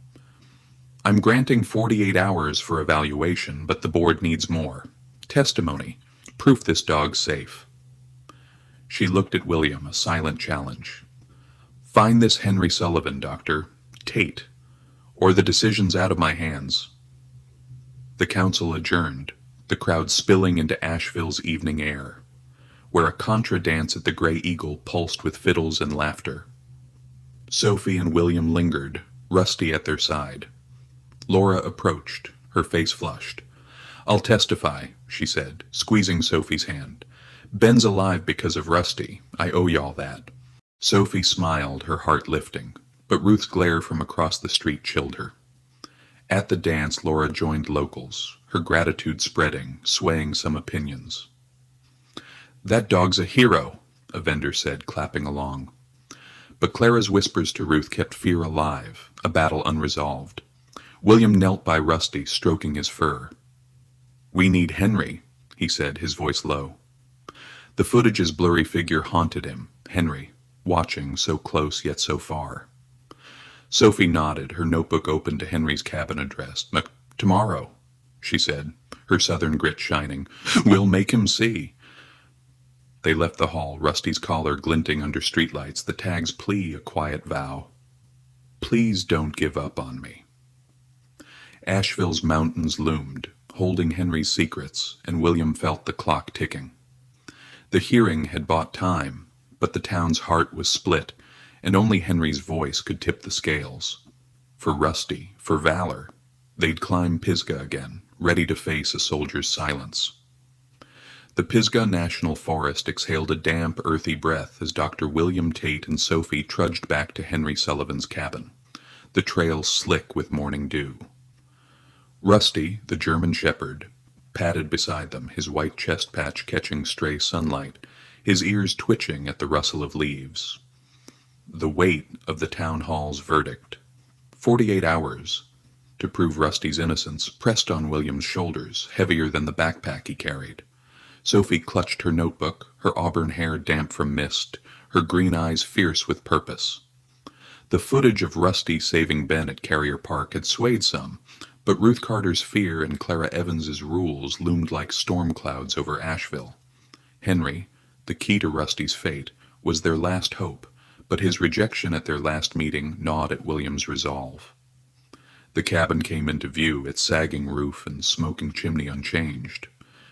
[SPEAKER 1] "I'm granting 48 hours for evaluation, but the board needs more. Testimony. Proof this dog's safe." She looked at William, a silent challenge. "Find this Henry Sullivan, Doctor. Tate. Or the decision's out of my hands." The council adjourned, the crowd spilling into Asheville's evening air, where a contra dance at the Grey Eagle pulsed with fiddles and laughter. Sophie and William lingered, Rusty at their side. Laura approached, her face flushed. "I'll testify," she said, squeezing Sophie's hand. "Ben's alive because of Rusty. I owe y'all that." Sophie smiled, her heart lifting, but Ruth's glare from across the street chilled her. At the dance, Laura joined locals, her gratitude spreading, swaying some opinions. "That dog's a hero," a vendor said, clapping along. But Clara's whispers to Ruth kept fear alive, a battle unresolved. William knelt by Rusty, stroking his fur. "We need Henry," he said, his voice low. The footage's blurry figure haunted him, Henry, watching, so close yet so far. Sophie nodded, her notebook open to Henry's cabin address. "Tomorrow," she said, her southern grit shining. "We'll make him see." They left the hall, Rusty's collar glinting under streetlights, the tag's plea a quiet vow. "Please don't give up on me." Asheville's mountains loomed, holding Henry's secrets, and William felt the clock ticking. The hearing had bought time, but the town's heart was split, and only Henry's voice could tip the scales. For Rusty, for valor, they'd climb Pisgah again, ready to face a soldier's silence. The Pisgah National Forest exhaled a damp, earthy breath as Dr. William Tate and Sophie trudged back to Henry Sullivan's cabin, the trail slick with morning dew. Rusty, the German shepherd, padded beside them, his white chest patch catching stray sunlight, his ears twitching at the rustle of leaves. The weight of the town hall's verdict, 48 hours, to prove Rusty's innocence, pressed on William's shoulders, heavier than the backpack he carried. Sophie clutched her notebook, her auburn hair damp from mist, her green eyes fierce with purpose. The footage of Rusty saving Ben at Carrier Park had swayed some, but Ruth Carter's fear and Clara Evans's rules loomed like storm clouds over Asheville. Henry, the key to Rusty's fate, was their last hope, but his rejection at their last meeting gnawed at William's resolve. The cabin came into view, its sagging roof and smoking chimney unchanged,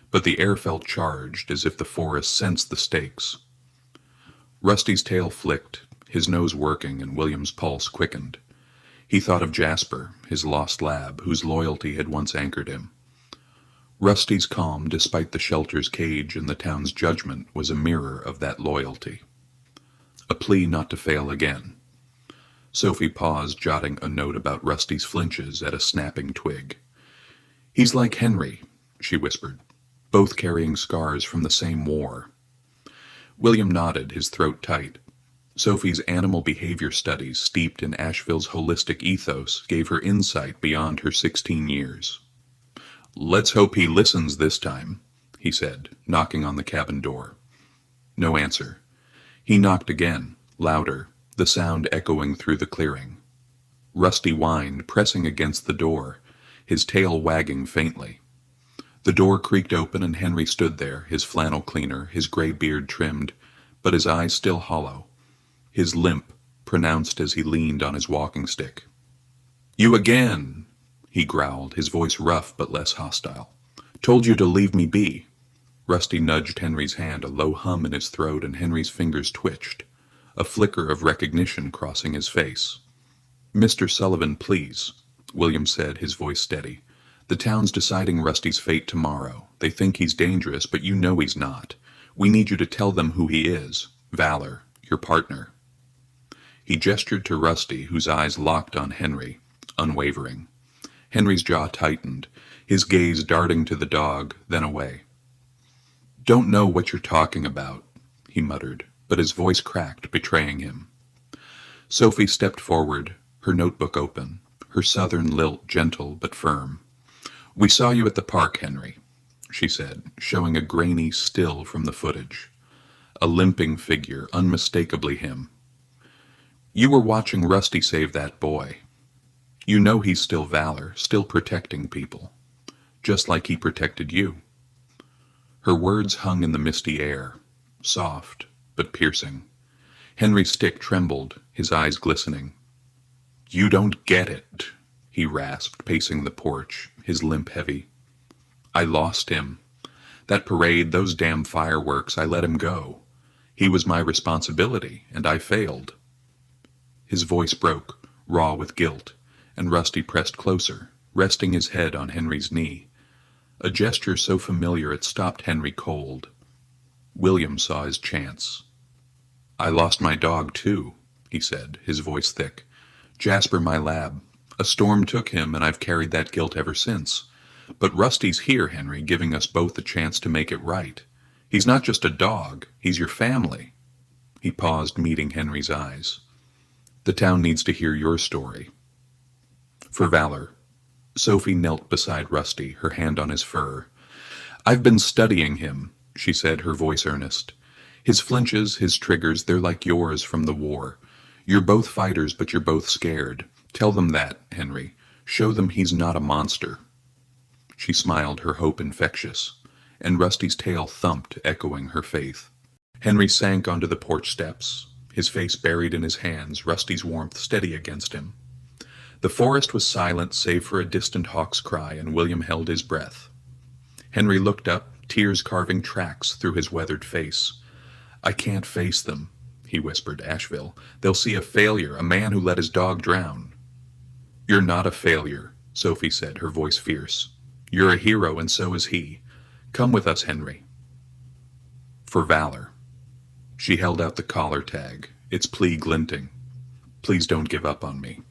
[SPEAKER 1] but the air felt charged, as if the forest sensed the stakes. Rusty's tail flicked, his nose working, and William's pulse quickened. He thought of Jasper, his lost lab, whose loyalty had once anchored him. Rusty's calm, despite the shelter's cage and the town's judgment, was a mirror of that loyalty. A plea not to fail again. Sophie paused, jotting a note about Rusty's flinches at a snapping twig. "He's like Henry," she whispered, "both carrying scars from the same war." William nodded, his throat tight. Sophie's animal behavior studies, steeped in Asheville's holistic ethos, gave her insight beyond her 16 years. "Let's hope he listens this time," he said, knocking on the cabin door. No answer. He knocked again, louder, the sound echoing through the clearing. Rusty whined, pressing against the door, his tail wagging faintly. The door creaked open and Henry stood there, his flannel cleaner, his gray beard trimmed, but his eyes still hollow, his limp pronounced as he leaned on his walking stick. "You again," he growled, his voice rough but less hostile. "Told you to leave me be." Rusty nudged Henry's hand, a low hum in his throat, and Henry's fingers twitched, a flicker of recognition crossing his face. "Mr. Sullivan, please," William said, his voice steady. "The town's deciding Rusty's fate tomorrow. They think he's dangerous, but you know he's not. We need you to tell them who he is. Valor, your partner." He gestured to Rusty, whose eyes locked on Henry, unwavering. Henry's jaw tightened, his gaze darting to the dog, then away. "Don't know what you're talking about," he muttered, but his voice cracked, betraying him. Sophie stepped forward, her notebook open, her southern lilt gentle but firm. "We saw you at the park, Henry," she said, showing a grainy still from the footage. A limping figure, unmistakably him. "You were watching Rusty save that boy. You know he's still Valor, still protecting people, just like he protected you." Her words hung in the misty air, soft, but piercing. Henry's stick trembled, his eyes glistening. "You don't get it," he rasped, pacing the porch, his limp heavy. "I lost him. That parade, those damn fireworks, I let him go. He was my responsibility, and I failed." His voice broke, raw with guilt, and Rusty pressed closer, resting his head on Henry's knee. A gesture so familiar it stopped Henry cold. William saw his chance. "I lost my dog, too," he said, his voice thick. "Jasper, my lab. A storm took him, and I've carried that guilt ever since. But Rusty's here, Henry, giving us both a chance to make it right. He's not just a dog, he's your family." He paused, meeting Henry's eyes. "The town needs to hear your story." "For valor." Sophie knelt beside Rusty, her hand on his fur. "I've been studying him," she said, her voice earnest. "His flinches, his triggers, they're like yours from the war. You're both fighters, but you're both scared. Tell them that, Henry. Show them he's not a monster." She smiled, her hope infectious, and Rusty's tail thumped, echoing her faith. Henry sank onto the porch steps, his face buried in his hands, Rusty's warmth steady against him. The forest was silent save for a distant hawk's cry, and William held his breath. Henry looked up, tears carving tracks through his weathered face. "I can't face them," he whispered, "Asheville. They'll see a failure, a man who let his dog drown." "You're not a failure," Sophie said, her voice fierce. "You're a hero, and so is he. Come with us, Henry." "For valor." She held out the collar tag, its plea glinting. "Please don't give up on me."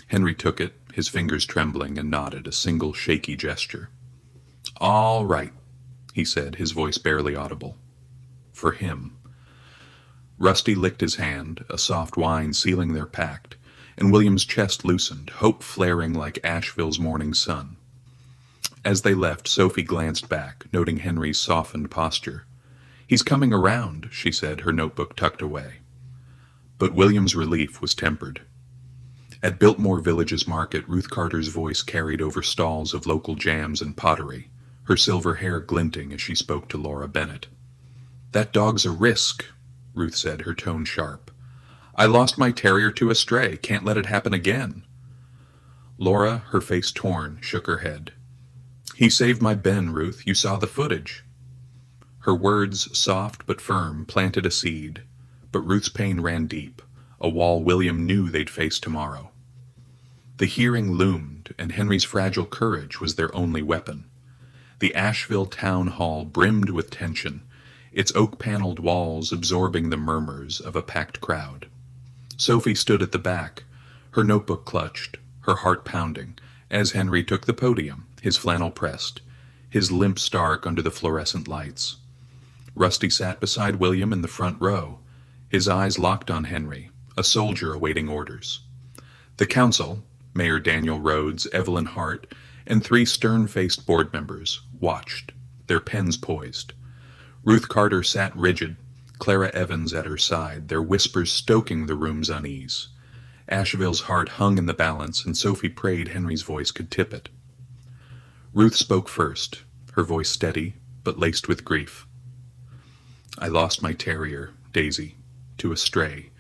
[SPEAKER 1] Henry took it, his fingers trembling, and nodded, a single shaky gesture. "All right," he said, his voice barely audible. "For him." Rusty licked his hand, a soft whine sealing their pact, and William's chest loosened, hope flaring like Asheville's morning sun. As they left, Sophie glanced back, noting Henry's softened posture. "He's coming around," she said, her notebook tucked away. But William's relief was tempered. At Biltmore Village's market, Ruth Carter's voice carried over stalls of local jams and pottery, her silver hair glinting as she spoke to Laura Bennett. "That dog's a risk," Ruth said, her tone sharp. "I lost my terrier to a stray. Can't let it happen again." Laura, her face torn, shook her head. "He saved my Ben, Ruth. You saw the footage." Her words, soft but firm, planted a seed, but Ruth's pain ran deep, a wall William knew they'd face tomorrow. The hearing loomed, and Henry's fragile courage was their only weapon. The Asheville town hall brimmed with tension, its oak-paneled walls absorbing the murmurs of a packed crowd. Sophie stood at the back, her notebook clutched, her heart pounding, as Henry took the podium, his flannel pressed, his limp stark under the fluorescent lights. Rusty sat beside William in the front row, his eyes locked on Henry, a soldier awaiting orders. The council, Mayor Daniel Rhodes, Evelyn Hart, and 3 stern-faced board members, watched, their pens poised. Ruth Carter sat rigid, Clara Evans at her side, their whispers stoking the room's unease. Asheville's heart hung in the balance, and Sophie prayed Henry's voice could tip it. Ruth spoke first, her voice steady, but laced with grief. "I lost my terrier, Daisy, to a stray,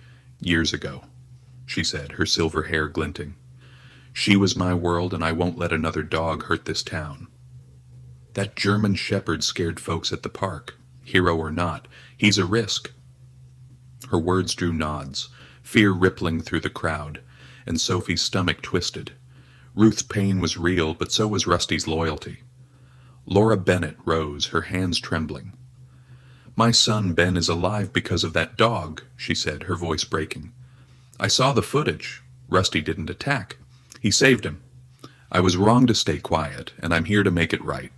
[SPEAKER 1] years ago," she said, her silver hair glinting. "She was my world, and I won't let another dog hurt this town. That German shepherd scared folks at the park, hero or not. He's a risk." Her words drew nods, fear rippling through the crowd, and Sophie's stomach twisted. Ruth's pain was real, but so was Rusty's loyalty. Laura Bennett rose, her hands trembling. "My son Ben is alive because of that dog," she said, her voice breaking. "I saw the footage. Rusty didn't attack. He saved him. I was wrong to stay quiet, and I'm here to make it right."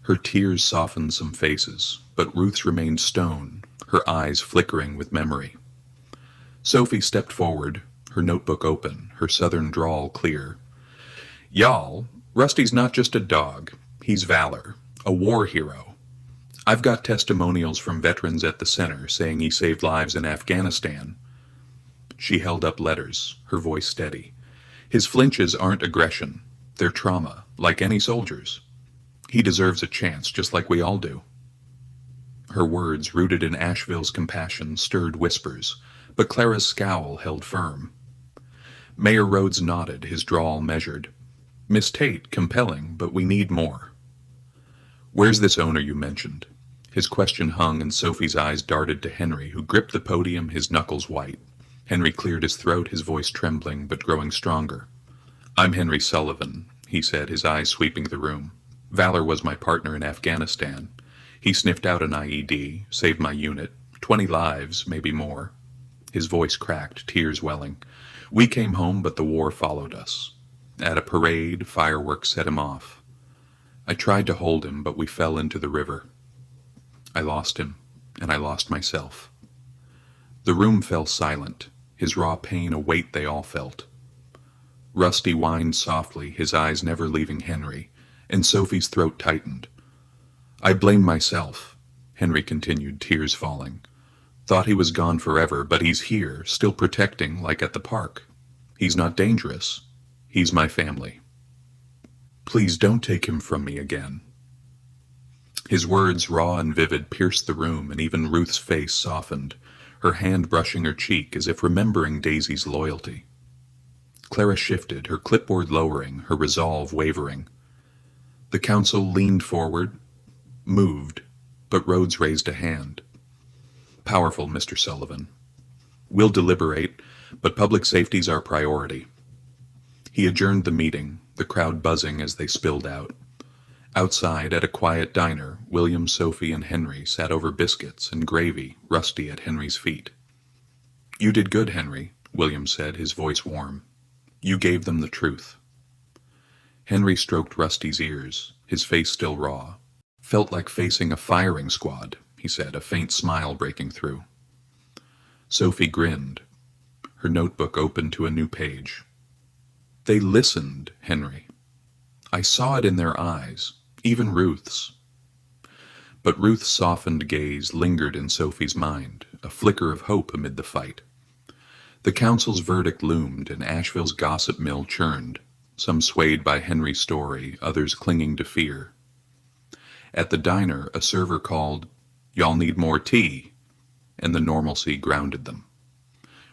[SPEAKER 1] Her tears softened some faces, but Ruth's remained stone, her eyes flickering with memory. Sophie stepped forward, her notebook open, her southern drawl clear. "Y'all, Rusty's not just a dog. He's valor, a war hero. I've got testimonials from veterans at the center saying he saved lives in Afghanistan." She held up letters, her voice steady. "His flinches aren't aggression. They're trauma, like any soldier's. He deserves a chance, just like we all do." Her words, rooted in Asheville's compassion, stirred whispers, but Clara's scowl held firm. Mayor Rhodes nodded, his drawl measured. "Miss Tate, compelling, but we need more." "Where's this owner you mentioned?" His question hung, and Sophie's eyes darted to Henry, who gripped the podium, his knuckles white. Henry cleared his throat, his voice trembling, but growing stronger. "I'm Henry Sullivan," he said, his eyes sweeping the room. "Valor was my partner in Afghanistan. He sniffed out an IED, saved my unit, 20 lives, maybe more." His voice cracked, tears welling. "We came home, but the war followed us. At a parade, fireworks set him off. I tried to hold him, but we fell into the river. I lost him, and I lost myself." The room fell silent, his raw pain a weight they all felt. Rusty whined softly, his eyes never leaving Henry, and Sophie's throat tightened. "I blame myself," Henry continued, tears falling. "Thought he was gone forever, but he's here, still protecting, like at the park. He's not dangerous. He's my family. Please don't take him from me again." His words, raw and vivid, pierced the room, and even Ruth's face softened, her hand brushing her cheek as if remembering Daisy's loyalty. Clara shifted, her clipboard lowering, her resolve wavering. The council leaned forward, moved, but Rhodes raised a hand. "Powerful, Mr. Sullivan. We'll deliberate, but public safety's our priority." He adjourned the meeting, the crowd buzzing as they spilled out. Outside, at a quiet diner, William, Sophie, and Henry sat over biscuits and gravy, Rusty at Henry's feet. "You did good, Henry," William said, his voice warm. "You gave them the truth." Henry stroked Rusty's ears, his face still raw. "Felt like facing a firing squad," he said, a faint smile breaking through. Sophie grinned, her notebook open to a new page. "They listened, Henry. I saw it in their eyes, even Ruth's." But Ruth's softened gaze lingered in Sophie's mind, a flicker of hope amid the fight. The council's verdict loomed, and Asheville's gossip mill churned, some swayed by Henry's story, others clinging to fear. At the diner, a server called, "Y'all need more tea," and the normalcy grounded them.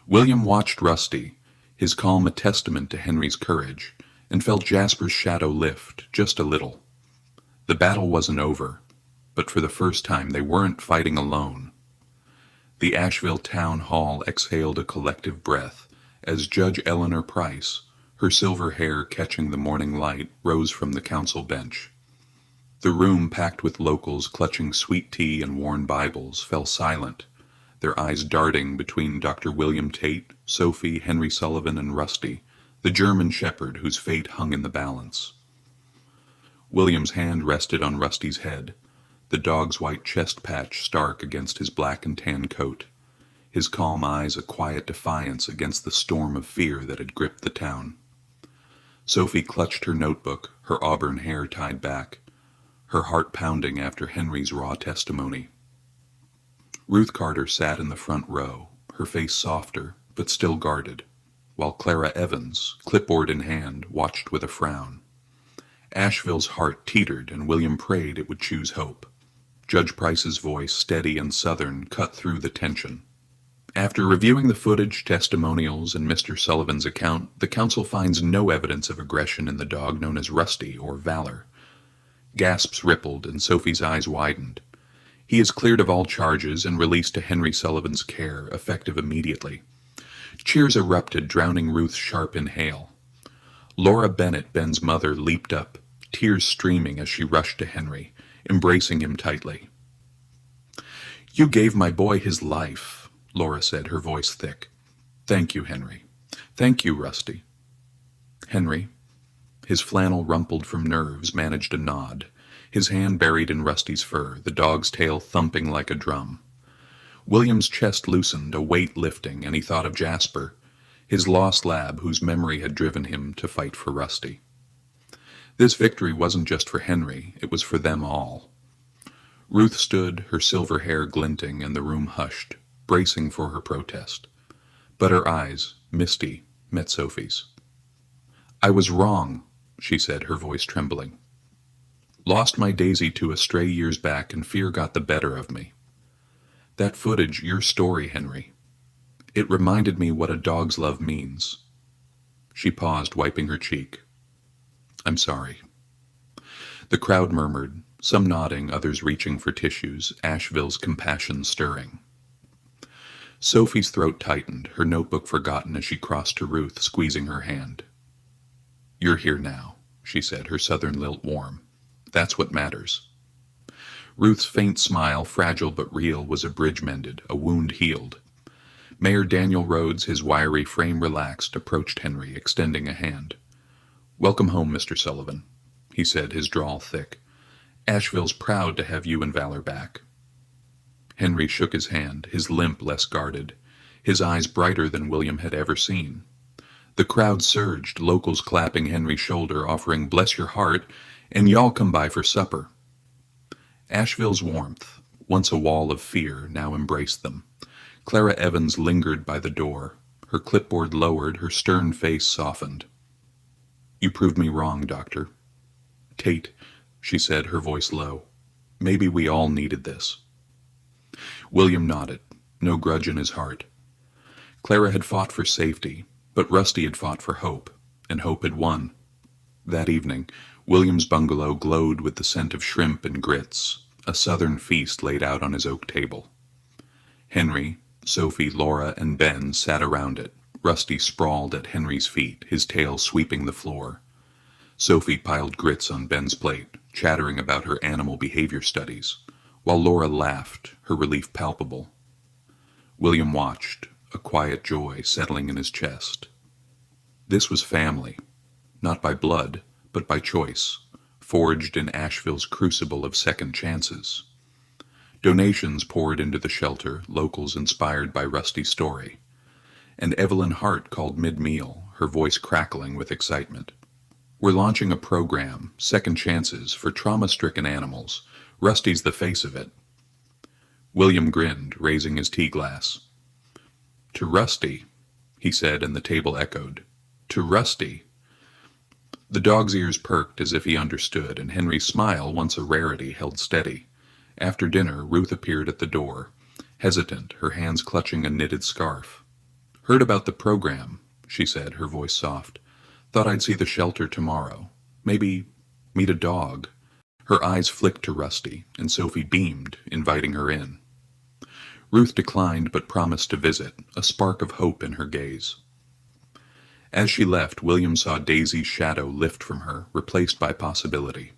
[SPEAKER 1] William watched Rusty, his calm a testament to Henry's courage, and felt Jasper's shadow lift, just a little. The battle wasn't over, but for the first time they weren't fighting alone. The Asheville Town Hall exhaled a collective breath as Judge Eleanor Price, her silver hair catching the morning light, rose from the council bench. The room, packed with locals clutching sweet tea and worn Bibles, fell silent, their eyes darting between Dr. William Tate, Sophie, Henry Sullivan, and Rusty, the German shepherd whose fate hung in the balance. William's hand rested on Rusty's head, the dog's white chest patch stark against his black and tan coat, his calm eyes a quiet defiance against the storm of fear that had gripped the town. Sophie clutched her notebook, her auburn hair tied back, her heart pounding after Henry's raw testimony. Ruth Carter sat in the front row, her face softer, but still guarded, while Clara Evans, clipboard in hand, watched with a frown. Asheville's heart teetered, and William prayed it would choose hope. Judge Price's voice, steady and southern, cut through the tension. "After reviewing the footage, testimonials, and Mr. Sullivan's account, the council finds no evidence of aggression in the dog known as Rusty or Valor." Gasps rippled, and Sophie's eyes widened. "He is cleared of all charges and released to Henry Sullivan's care, effective immediately." Cheers erupted, drowning Ruth's sharp inhale. Laura Bennett, Ben's mother, leaped up, tears streaming as she rushed to Henry, embracing him tightly. "You gave my boy his life," Laura said, her voice thick. "Thank you, Henry. Thank you, Rusty." Henry, his flannel rumpled from nerves, managed a nod, his hand buried in Rusty's fur, the dog's tail thumping like a drum. William's chest loosened, a weight lifting, and he thought of Jasper, his lost lab whose memory had driven him to fight for Rusty. This victory wasn't just for Henry, it was for them all. Ruth stood, her silver hair glinting, and the room hushed, bracing for her protest. But her eyes, misty, met Sophie's. "I was wrong," she said, her voice trembling. "Lost my Daisy to a stray years back, and fear got the better of me. That footage, your story, Henry. It reminded me what a dog's love means. She paused, wiping her cheek. I'm sorry. The crowd murmured, some nodding, others reaching for tissues, Asheville's compassion stirring. Sophie's throat tightened, her notebook forgotten as she crossed to Ruth, squeezing her hand. You're here now, she said, her southern lilt warm. That's what matters. Ruth's faint smile, fragile but real, was a bridge mended, a wound healed. Mayor Daniel Rhodes, his wiry frame relaxed, approached Henry, extending a hand. Welcome home, Mr. Sullivan, he said, his drawl thick. Asheville's proud to have you and Valor back. Henry shook his hand, his limp less guarded, his eyes brighter than William had ever seen. The crowd surged, locals clapping Henry's shoulder, offering bless your heart, and y'all come by for supper. Asheville's warmth, once a wall of fear, now embraced them. Clara Evans lingered by the door, her clipboard lowered, her stern face softened. You proved me wrong, Doctor. Tate, she said, her voice low. Maybe we all needed this. William nodded, no grudge in his heart. Clara had fought for safety, but Rusty had fought for hope, and hope had won. That evening, William's bungalow glowed with the scent of shrimp and grits, a southern feast laid out on his oak table. Henry, Sophie, Laura, and Ben sat around it, Rusty sprawled at Henry's feet, his tail sweeping the floor. Sophie piled grits on Ben's plate, chattering about her animal behavior studies, while Laura laughed, her relief palpable. William watched, a quiet joy settling in his chest. This was family, not by blood, but by choice, forged in Asheville's crucible of second chances. Donations poured into the shelter, locals inspired by Rusty's story. And Evelyn Hart called mid-meal, her voice crackling with excitement. We're launching a program, Second Chances, for trauma-stricken animals. Rusty's the face of it. William grinned, raising his tea glass. To Rusty, he said, and the table echoed. To Rusty. The dog's ears perked as if he understood, and Henry's smile, once a rarity, held steady. After dinner, Ruth appeared at the door, hesitant, her hands clutching a knitted scarf. Heard about the program, she said, her voice soft. Thought I'd see the shelter tomorrow. Maybe meet a dog. Her eyes flicked to Rusty, and Sophie beamed, inviting her in. Ruth declined but promised to visit, a spark of hope in her gaze. As she left, William saw Daisy's shadow lift from her, replaced by possibility.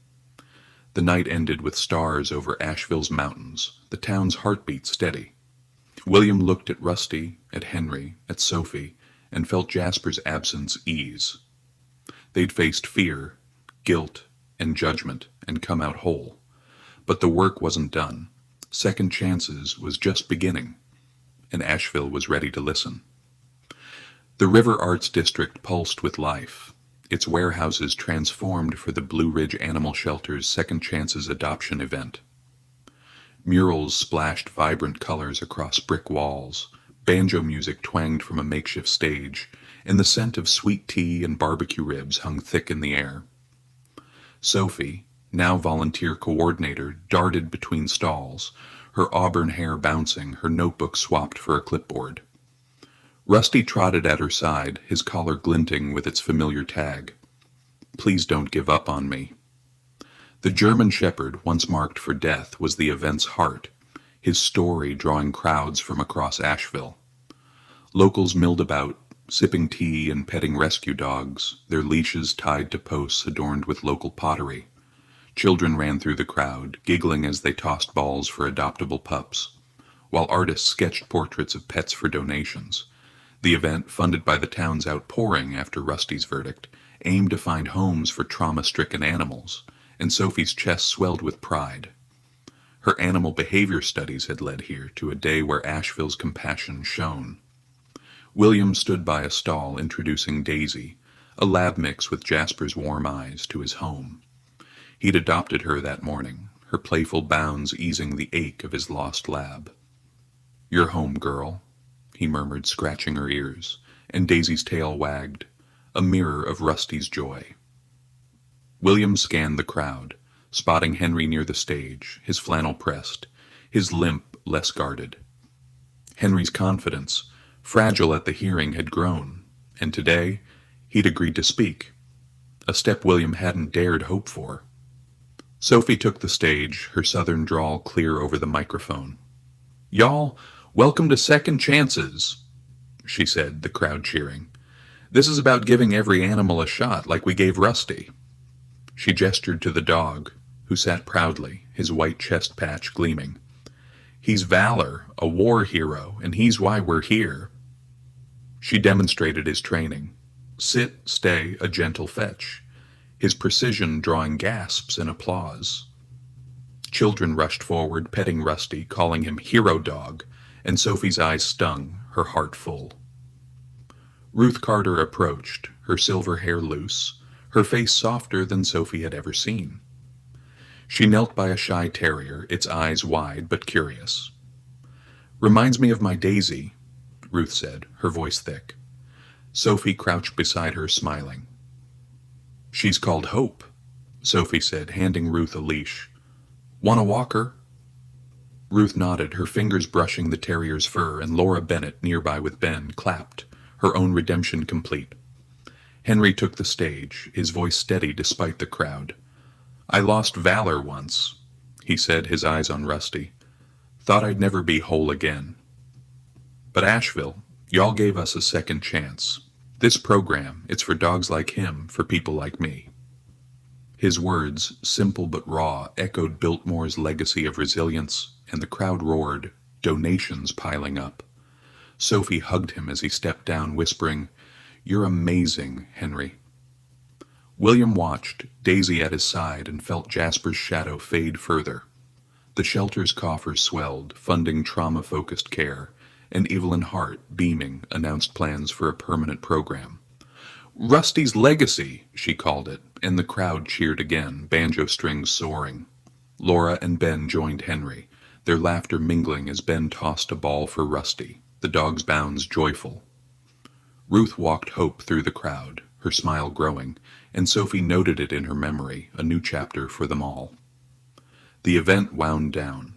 [SPEAKER 1] The night ended with stars over Asheville's mountains, the town's heartbeat steady. William looked at Rusty, at Henry, at Sophie, and felt Jasper's absence ease. They'd faced fear, guilt, and judgment, and come out whole. But the work wasn't done. Second Chances was just beginning, and Asheville was ready to listen. The River Arts District pulsed with life, its warehouses transformed for the Blue Ridge Animal Shelter's Second Chances adoption event. Murals splashed vibrant colors across brick walls, banjo music twanged from a makeshift stage, and the scent of sweet tea and barbecue ribs hung thick in the air. Sophie, now volunteer coordinator, darted between stalls, her auburn hair bouncing, her notebook swapped for a clipboard. Rusty trotted at her side, his collar glinting with its familiar tag. Please don't give up on me. The German Shepherd, once marked for death, was the event's heart, his story drawing crowds from across Asheville. Locals milled about, sipping tea and petting rescue dogs, their leashes tied to posts adorned with local pottery. Children ran through the crowd, giggling as they tossed balls for adoptable pups, while artists sketched portraits of pets for donations. The event, funded by the town's outpouring after Rusty's verdict, aimed to find homes for trauma-stricken animals, and Sophie's chest swelled with pride. Her animal behavior studies had led here to a day where Asheville's compassion shone. William stood by a stall introducing Daisy, a lab mix with Jasper's warm eyes, to his home. He'd adopted her that morning, her playful bounds easing the ache of his lost lab. You're home, girl, he murmured, scratching her ears, and Daisy's tail wagged, a mirror of Rusty's joy. William scanned the crowd, spotting Henry near the stage, his flannel pressed, his limp less guarded. Henry's confidence, fragile at the hearing, had grown, and today he'd agreed to speak, a step William hadn't dared hope for. Sophie took the stage, her southern drawl clear over the microphone. "Y'all, welcome to Second Chances," she said, the crowd cheering. "This is about giving every animal a shot like we gave Rusty." She gestured to the dog, who sat proudly, his white chest patch gleaming. "He's Valor, a war hero, and he's why we're here." She demonstrated his training. Sit, stay, a gentle fetch, his precision drawing gasps and applause. Children rushed forward, petting Rusty, calling him Hero Dog, and Sophie's eyes stung, her heart full. Ruth Carter approached, her silver hair loose, her face softer than Sophie had ever seen. She knelt by a shy terrier, its eyes wide but curious. "Reminds me of my Daisy," Ruth said, her voice thick. Sophie crouched beside her, smiling. "She's called Hope," Sophie said, handing Ruth a leash. "Want a walker?" Ruth nodded, her fingers brushing the terrier's fur, and Laura Bennett, nearby with Ben, clapped, her own redemption complete. Henry took the stage, his voice steady despite the crowd. "I lost Valor once," he said, his eyes on Rusty. "Thought I'd never be whole again. But Asheville, y'all gave us a second chance. This program, it's for dogs like him, for people like me." His words, simple but raw, echoed Biltmore's legacy of resilience, and the crowd roared, donations piling up. Sophie hugged him as he stepped down, whispering, "You're amazing, Henry." William watched, Daisy at his side, and felt Jasper's shadow fade further. The shelter's coffers swelled, funding trauma-focused care, and Evelyn Hart, beaming, announced plans for a permanent program. "Rusty's Legacy," she called it, and the crowd cheered again, banjo strings soaring. Laura and Ben joined Henry, their laughter mingling as Ben tossed a ball for Rusty, the dog's bounds joyful. Ruth walked Hope through the crowd, her smile growing, and Sophie noted it in her memory, a new chapter for them all. The event wound down,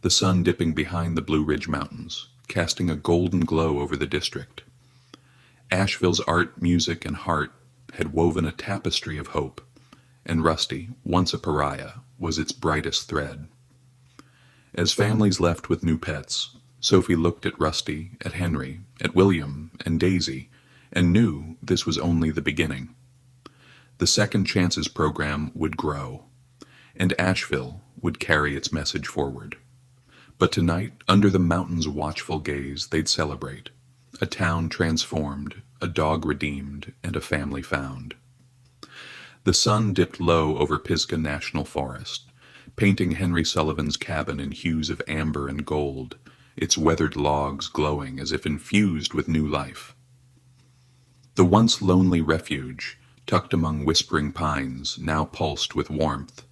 [SPEAKER 1] the sun dipping behind the Blue Ridge Mountains, casting a golden glow over the district. Asheville's art, music, and heart had woven a tapestry of hope, and Rusty, once a pariah, was its brightest thread. As families left with new pets, Sophie looked at Rusty, at Henry, at William, and Daisy, and knew this was only the beginning. The Second Chances program would grow, and Asheville would carry its message forward. But tonight, under the mountain's watchful gaze, they'd celebrate. A town transformed, a dog redeemed, and a family found. The sun dipped low over Pisgah National Forest, painting Henry Sullivan's cabin in hues of amber and gold, its weathered logs glowing as if infused with new life. The once lonely refuge, tucked among whispering pines, now pulsed with warmth,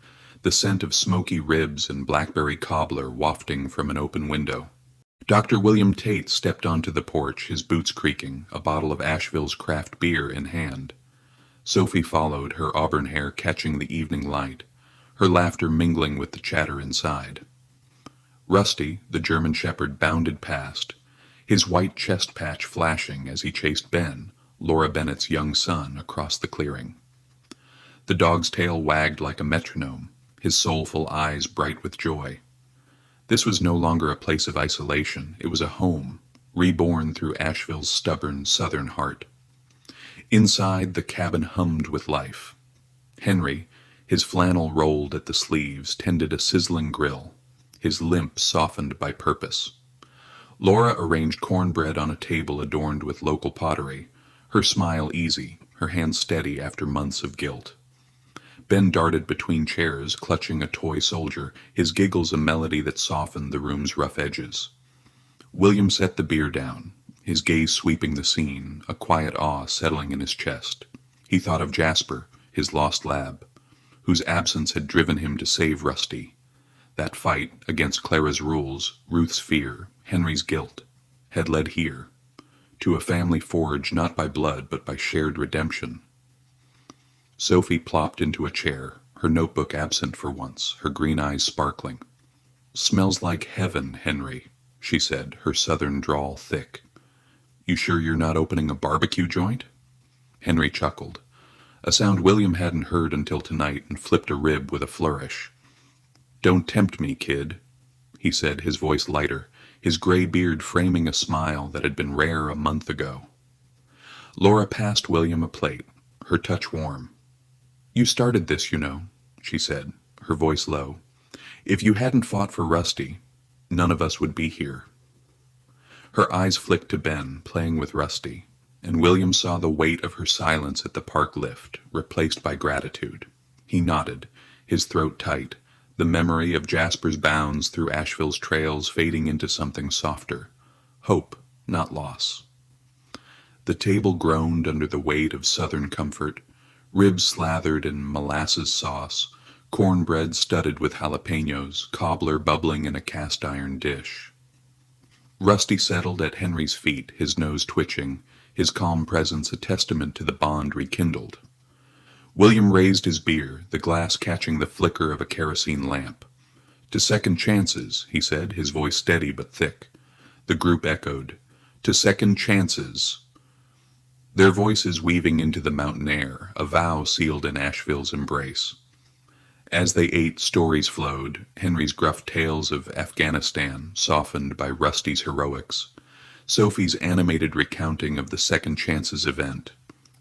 [SPEAKER 1] the scent of smoky ribs and blackberry cobbler wafting from an open window. Dr. William Tate stepped onto the porch, his boots creaking, a bottle of Asheville's craft beer in hand. Sophie followed, her auburn hair catching the evening light, her laughter mingling with the chatter inside. Rusty, the German shepherd, bounded past, his white chest patch flashing as he chased Ben, Laura Bennett's young son, across the clearing. The dog's tail wagged like a metronome, his soulful eyes bright with joy. This was no longer a place of isolation, it was a home, reborn through Asheville's stubborn southern heart. Inside, the cabin hummed with life. Henry, his flannel rolled at the sleeves, tended a sizzling grill, his limp softened by purpose. Laura arranged cornbread on a table adorned with local pottery, her smile easy, her hands steady after months of guilt. Ben darted between chairs, clutching a toy soldier, his giggles a melody that softened the room's rough edges. William set the beer down, his gaze sweeping the scene, a quiet awe settling in his chest. He thought of Jasper, his lost lab, whose absence had driven him to save Rusty. That fight against Clara's rules, Ruth's fear, Henry's guilt, had led here, to a family forged not by blood but by shared redemption. Sophie plopped into a chair, her notebook absent for once, her green eyes sparkling. "Smells like heaven, Henry," she said, her southern drawl thick. "You sure you're not opening a barbecue joint?" Henry chuckled, a sound William hadn't heard until tonight, and flipped a rib with a flourish. "Don't tempt me, kid," he said, his voice lighter, his gray beard framing a smile that had been rare a month ago. Laura passed William a plate, her touch warm. "You started this, you know," she said, her voice low. "If you hadn't fought for Rusty, none of us would be here." Her eyes flicked to Ben, playing with Rusty, and William saw the weight of her silence at the park lift, replaced by gratitude. He nodded, his throat tight, the memory of Jasper's bounds through Asheville's trails fading into something softer. Hope, not loss. The table groaned under the weight of southern comfort, ribs slathered in molasses sauce, cornbread studded with jalapenos, cobbler bubbling in a cast-iron dish. Rusty settled at Henry's feet, his nose twitching, his calm presence a testament to the bond rekindled. William raised his beer, the glass catching the flicker of a kerosene lamp. "To second chances," he said, his voice steady but thick. The group echoed, "To second chances." Their voices weaving into the mountain air, a vow sealed in Asheville's embrace. As they ate, stories flowed, Henry's gruff tales of Afghanistan, softened by Rusty's heroics, Sophie's animated recounting of the Second Chances event,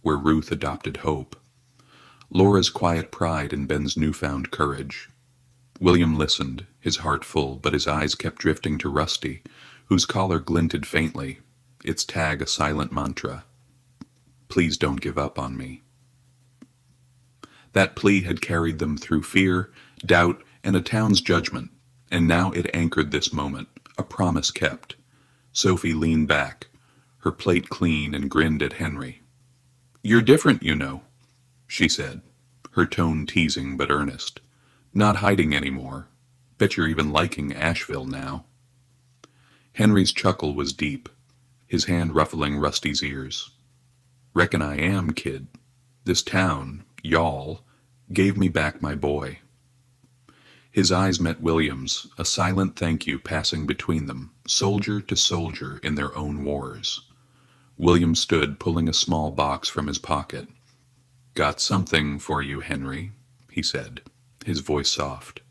[SPEAKER 1] where Ruth adopted hope, Laura's quiet pride in Ben's newfound courage. William listened, his heart full, but his eyes kept drifting to Rusty, whose collar glinted faintly, its tag a silent mantra. "Please don't give up on me." That plea had carried them through fear, doubt, and a town's judgment, and now it anchored this moment, a promise kept. Sophie leaned back, her plate clean, and grinned at Henry. "You're different, you know," she said, her tone teasing but earnest. "Not hiding anymore. Bet you're even liking Asheville now." Henry's chuckle was deep, his hand ruffling Rusty's ears. "Reckon I am, kid. This town, y'all, gave me back my boy." His eyes met William's, a silent thank you passing between them, soldier to soldier in their own wars. William stood, pulling a small box from his pocket. "Got something for you, Henry," he said, his voice soft.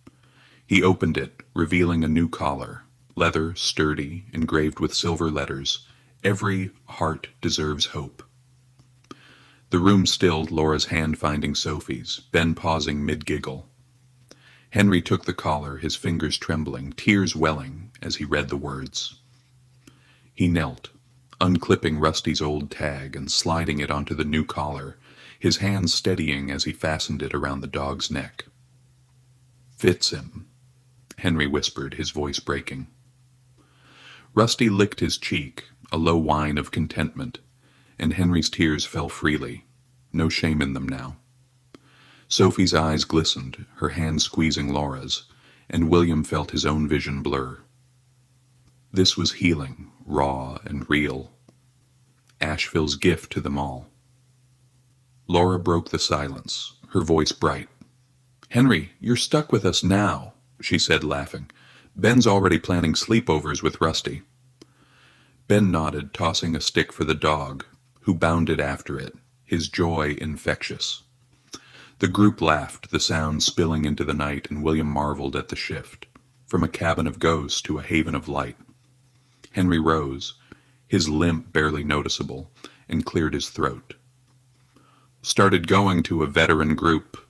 [SPEAKER 1] He opened it, revealing a new collar, leather, sturdy, engraved with silver letters, "Every heart deserves hope." The room stilled, Laura's hand finding Sophie's, Ben pausing mid-giggle. Henry took the collar, his fingers trembling, tears welling as he read the words. He knelt, unclipping Rusty's old tag and sliding it onto the new collar, his hands steadying as he fastened it around the dog's neck. "Fits him," Henry whispered, his voice breaking. Rusty licked his cheek, a low whine of contentment, and Henry's tears fell freely, no shame in them now. Sophie's eyes glistened, her hand squeezing Laura's, and William felt his own vision blur. This was healing, raw and real. Asheville's gift to them all. Laura broke the silence, her voice bright. "Henry, you're stuck with us now," she said, laughing. "Ben's already planning sleepovers with Rusty." Ben nodded, tossing a stick for the dog, who bounded after it, his joy infectious. The group laughed, the sound spilling into the night, and William marveled at the shift, from a cabin of ghosts to a haven of light. Henry rose, his limp barely noticeable, and cleared his throat. "Started going to a veteran group,"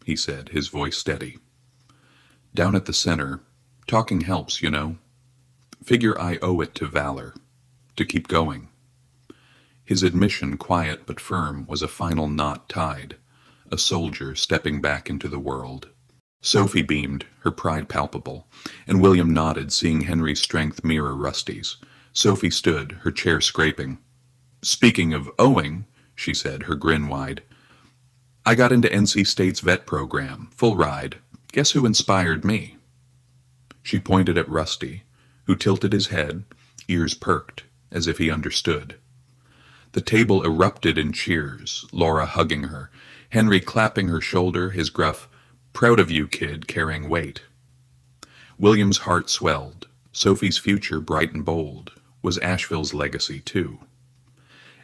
[SPEAKER 1] he said, his voice steady. "Down at the center, talking helps, you know. Figure I owe it to valor, to keep going." His admission, quiet but firm, was a final knot tied, a soldier stepping back into the world. Sophie beamed, her pride palpable, and William nodded, seeing Henry's strength mirror Rusty's. Sophie stood, her chair scraping. "Speaking of owing," she said, her grin wide, "I got into NC State's vet program, full ride. Guess who inspired me?" She pointed at Rusty, who tilted his head, ears perked, as if he understood. The table erupted in cheers, Laura hugging her, Henry clapping her shoulder, his gruff, "Proud of you, kid," carrying weight. William's heart swelled, Sophie's future, bright and bold, was Asheville's legacy, too.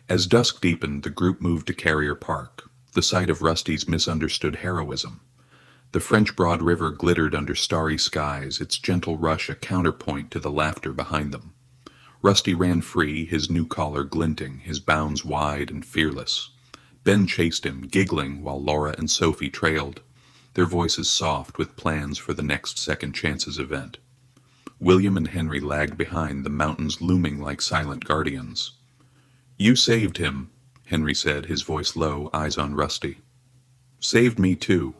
[SPEAKER 1] As dusk deepened, the group moved to Carrier Park, the site of Rusty's misunderstood heroism. The French Broad River glittered under starry skies, its gentle rush a counterpoint to the laughter behind them. Rusty ran free, his new collar glinting, his bounds wide and fearless. Ben chased him, giggling, while Laura and Sophie trailed, their voices soft with plans for the next Second Chances event. William and Henry lagged behind, the mountains looming like silent guardians. "You saved him," Henry said, his voice low, eyes on Rusty. "Saved me, too."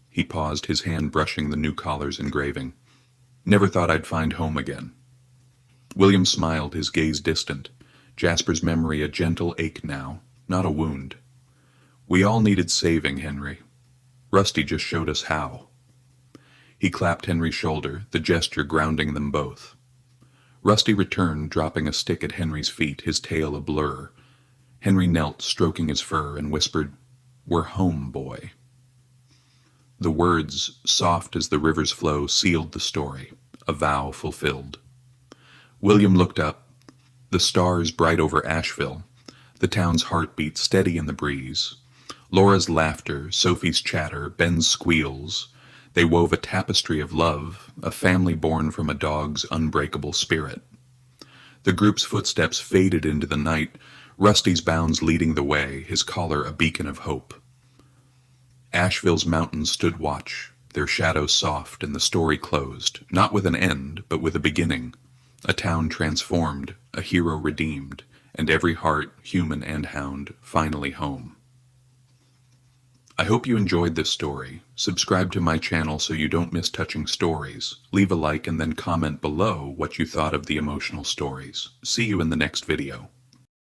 [SPEAKER 1] He paused, his hand brushing the new collar's engraving. "Never thought I'd find home again." William smiled, his gaze distant, Jasper's memory a gentle ache now, not a wound. "We all needed saving, Henry. Rusty just showed us how." He clapped Henry's shoulder, the gesture grounding them both. Rusty returned, dropping a stick at Henry's feet, his tail a blur. Henry knelt, stroking his fur, and whispered, "We're home, boy." The words, soft as the river's flow, sealed the story, a vow fulfilled. William looked up, the stars bright over Asheville, the town's heartbeat steady in the breeze. Laura's laughter, Sophie's chatter, Ben's squeals. They wove a tapestry of love, a family born from a dog's unbreakable spirit. The group's footsteps faded into the night, Rusty's bounds leading the way, his collar a beacon of hope. Asheville's mountains stood watch, their shadows soft, and the story closed, not with an end, but with a beginning. A town transformed, a hero redeemed, and every heart, human and hound, finally home. I hope you enjoyed this story. Subscribe to my channel so you don't miss touching stories. Leave a like and then comment below what you thought of the emotional stories. See you in the next video.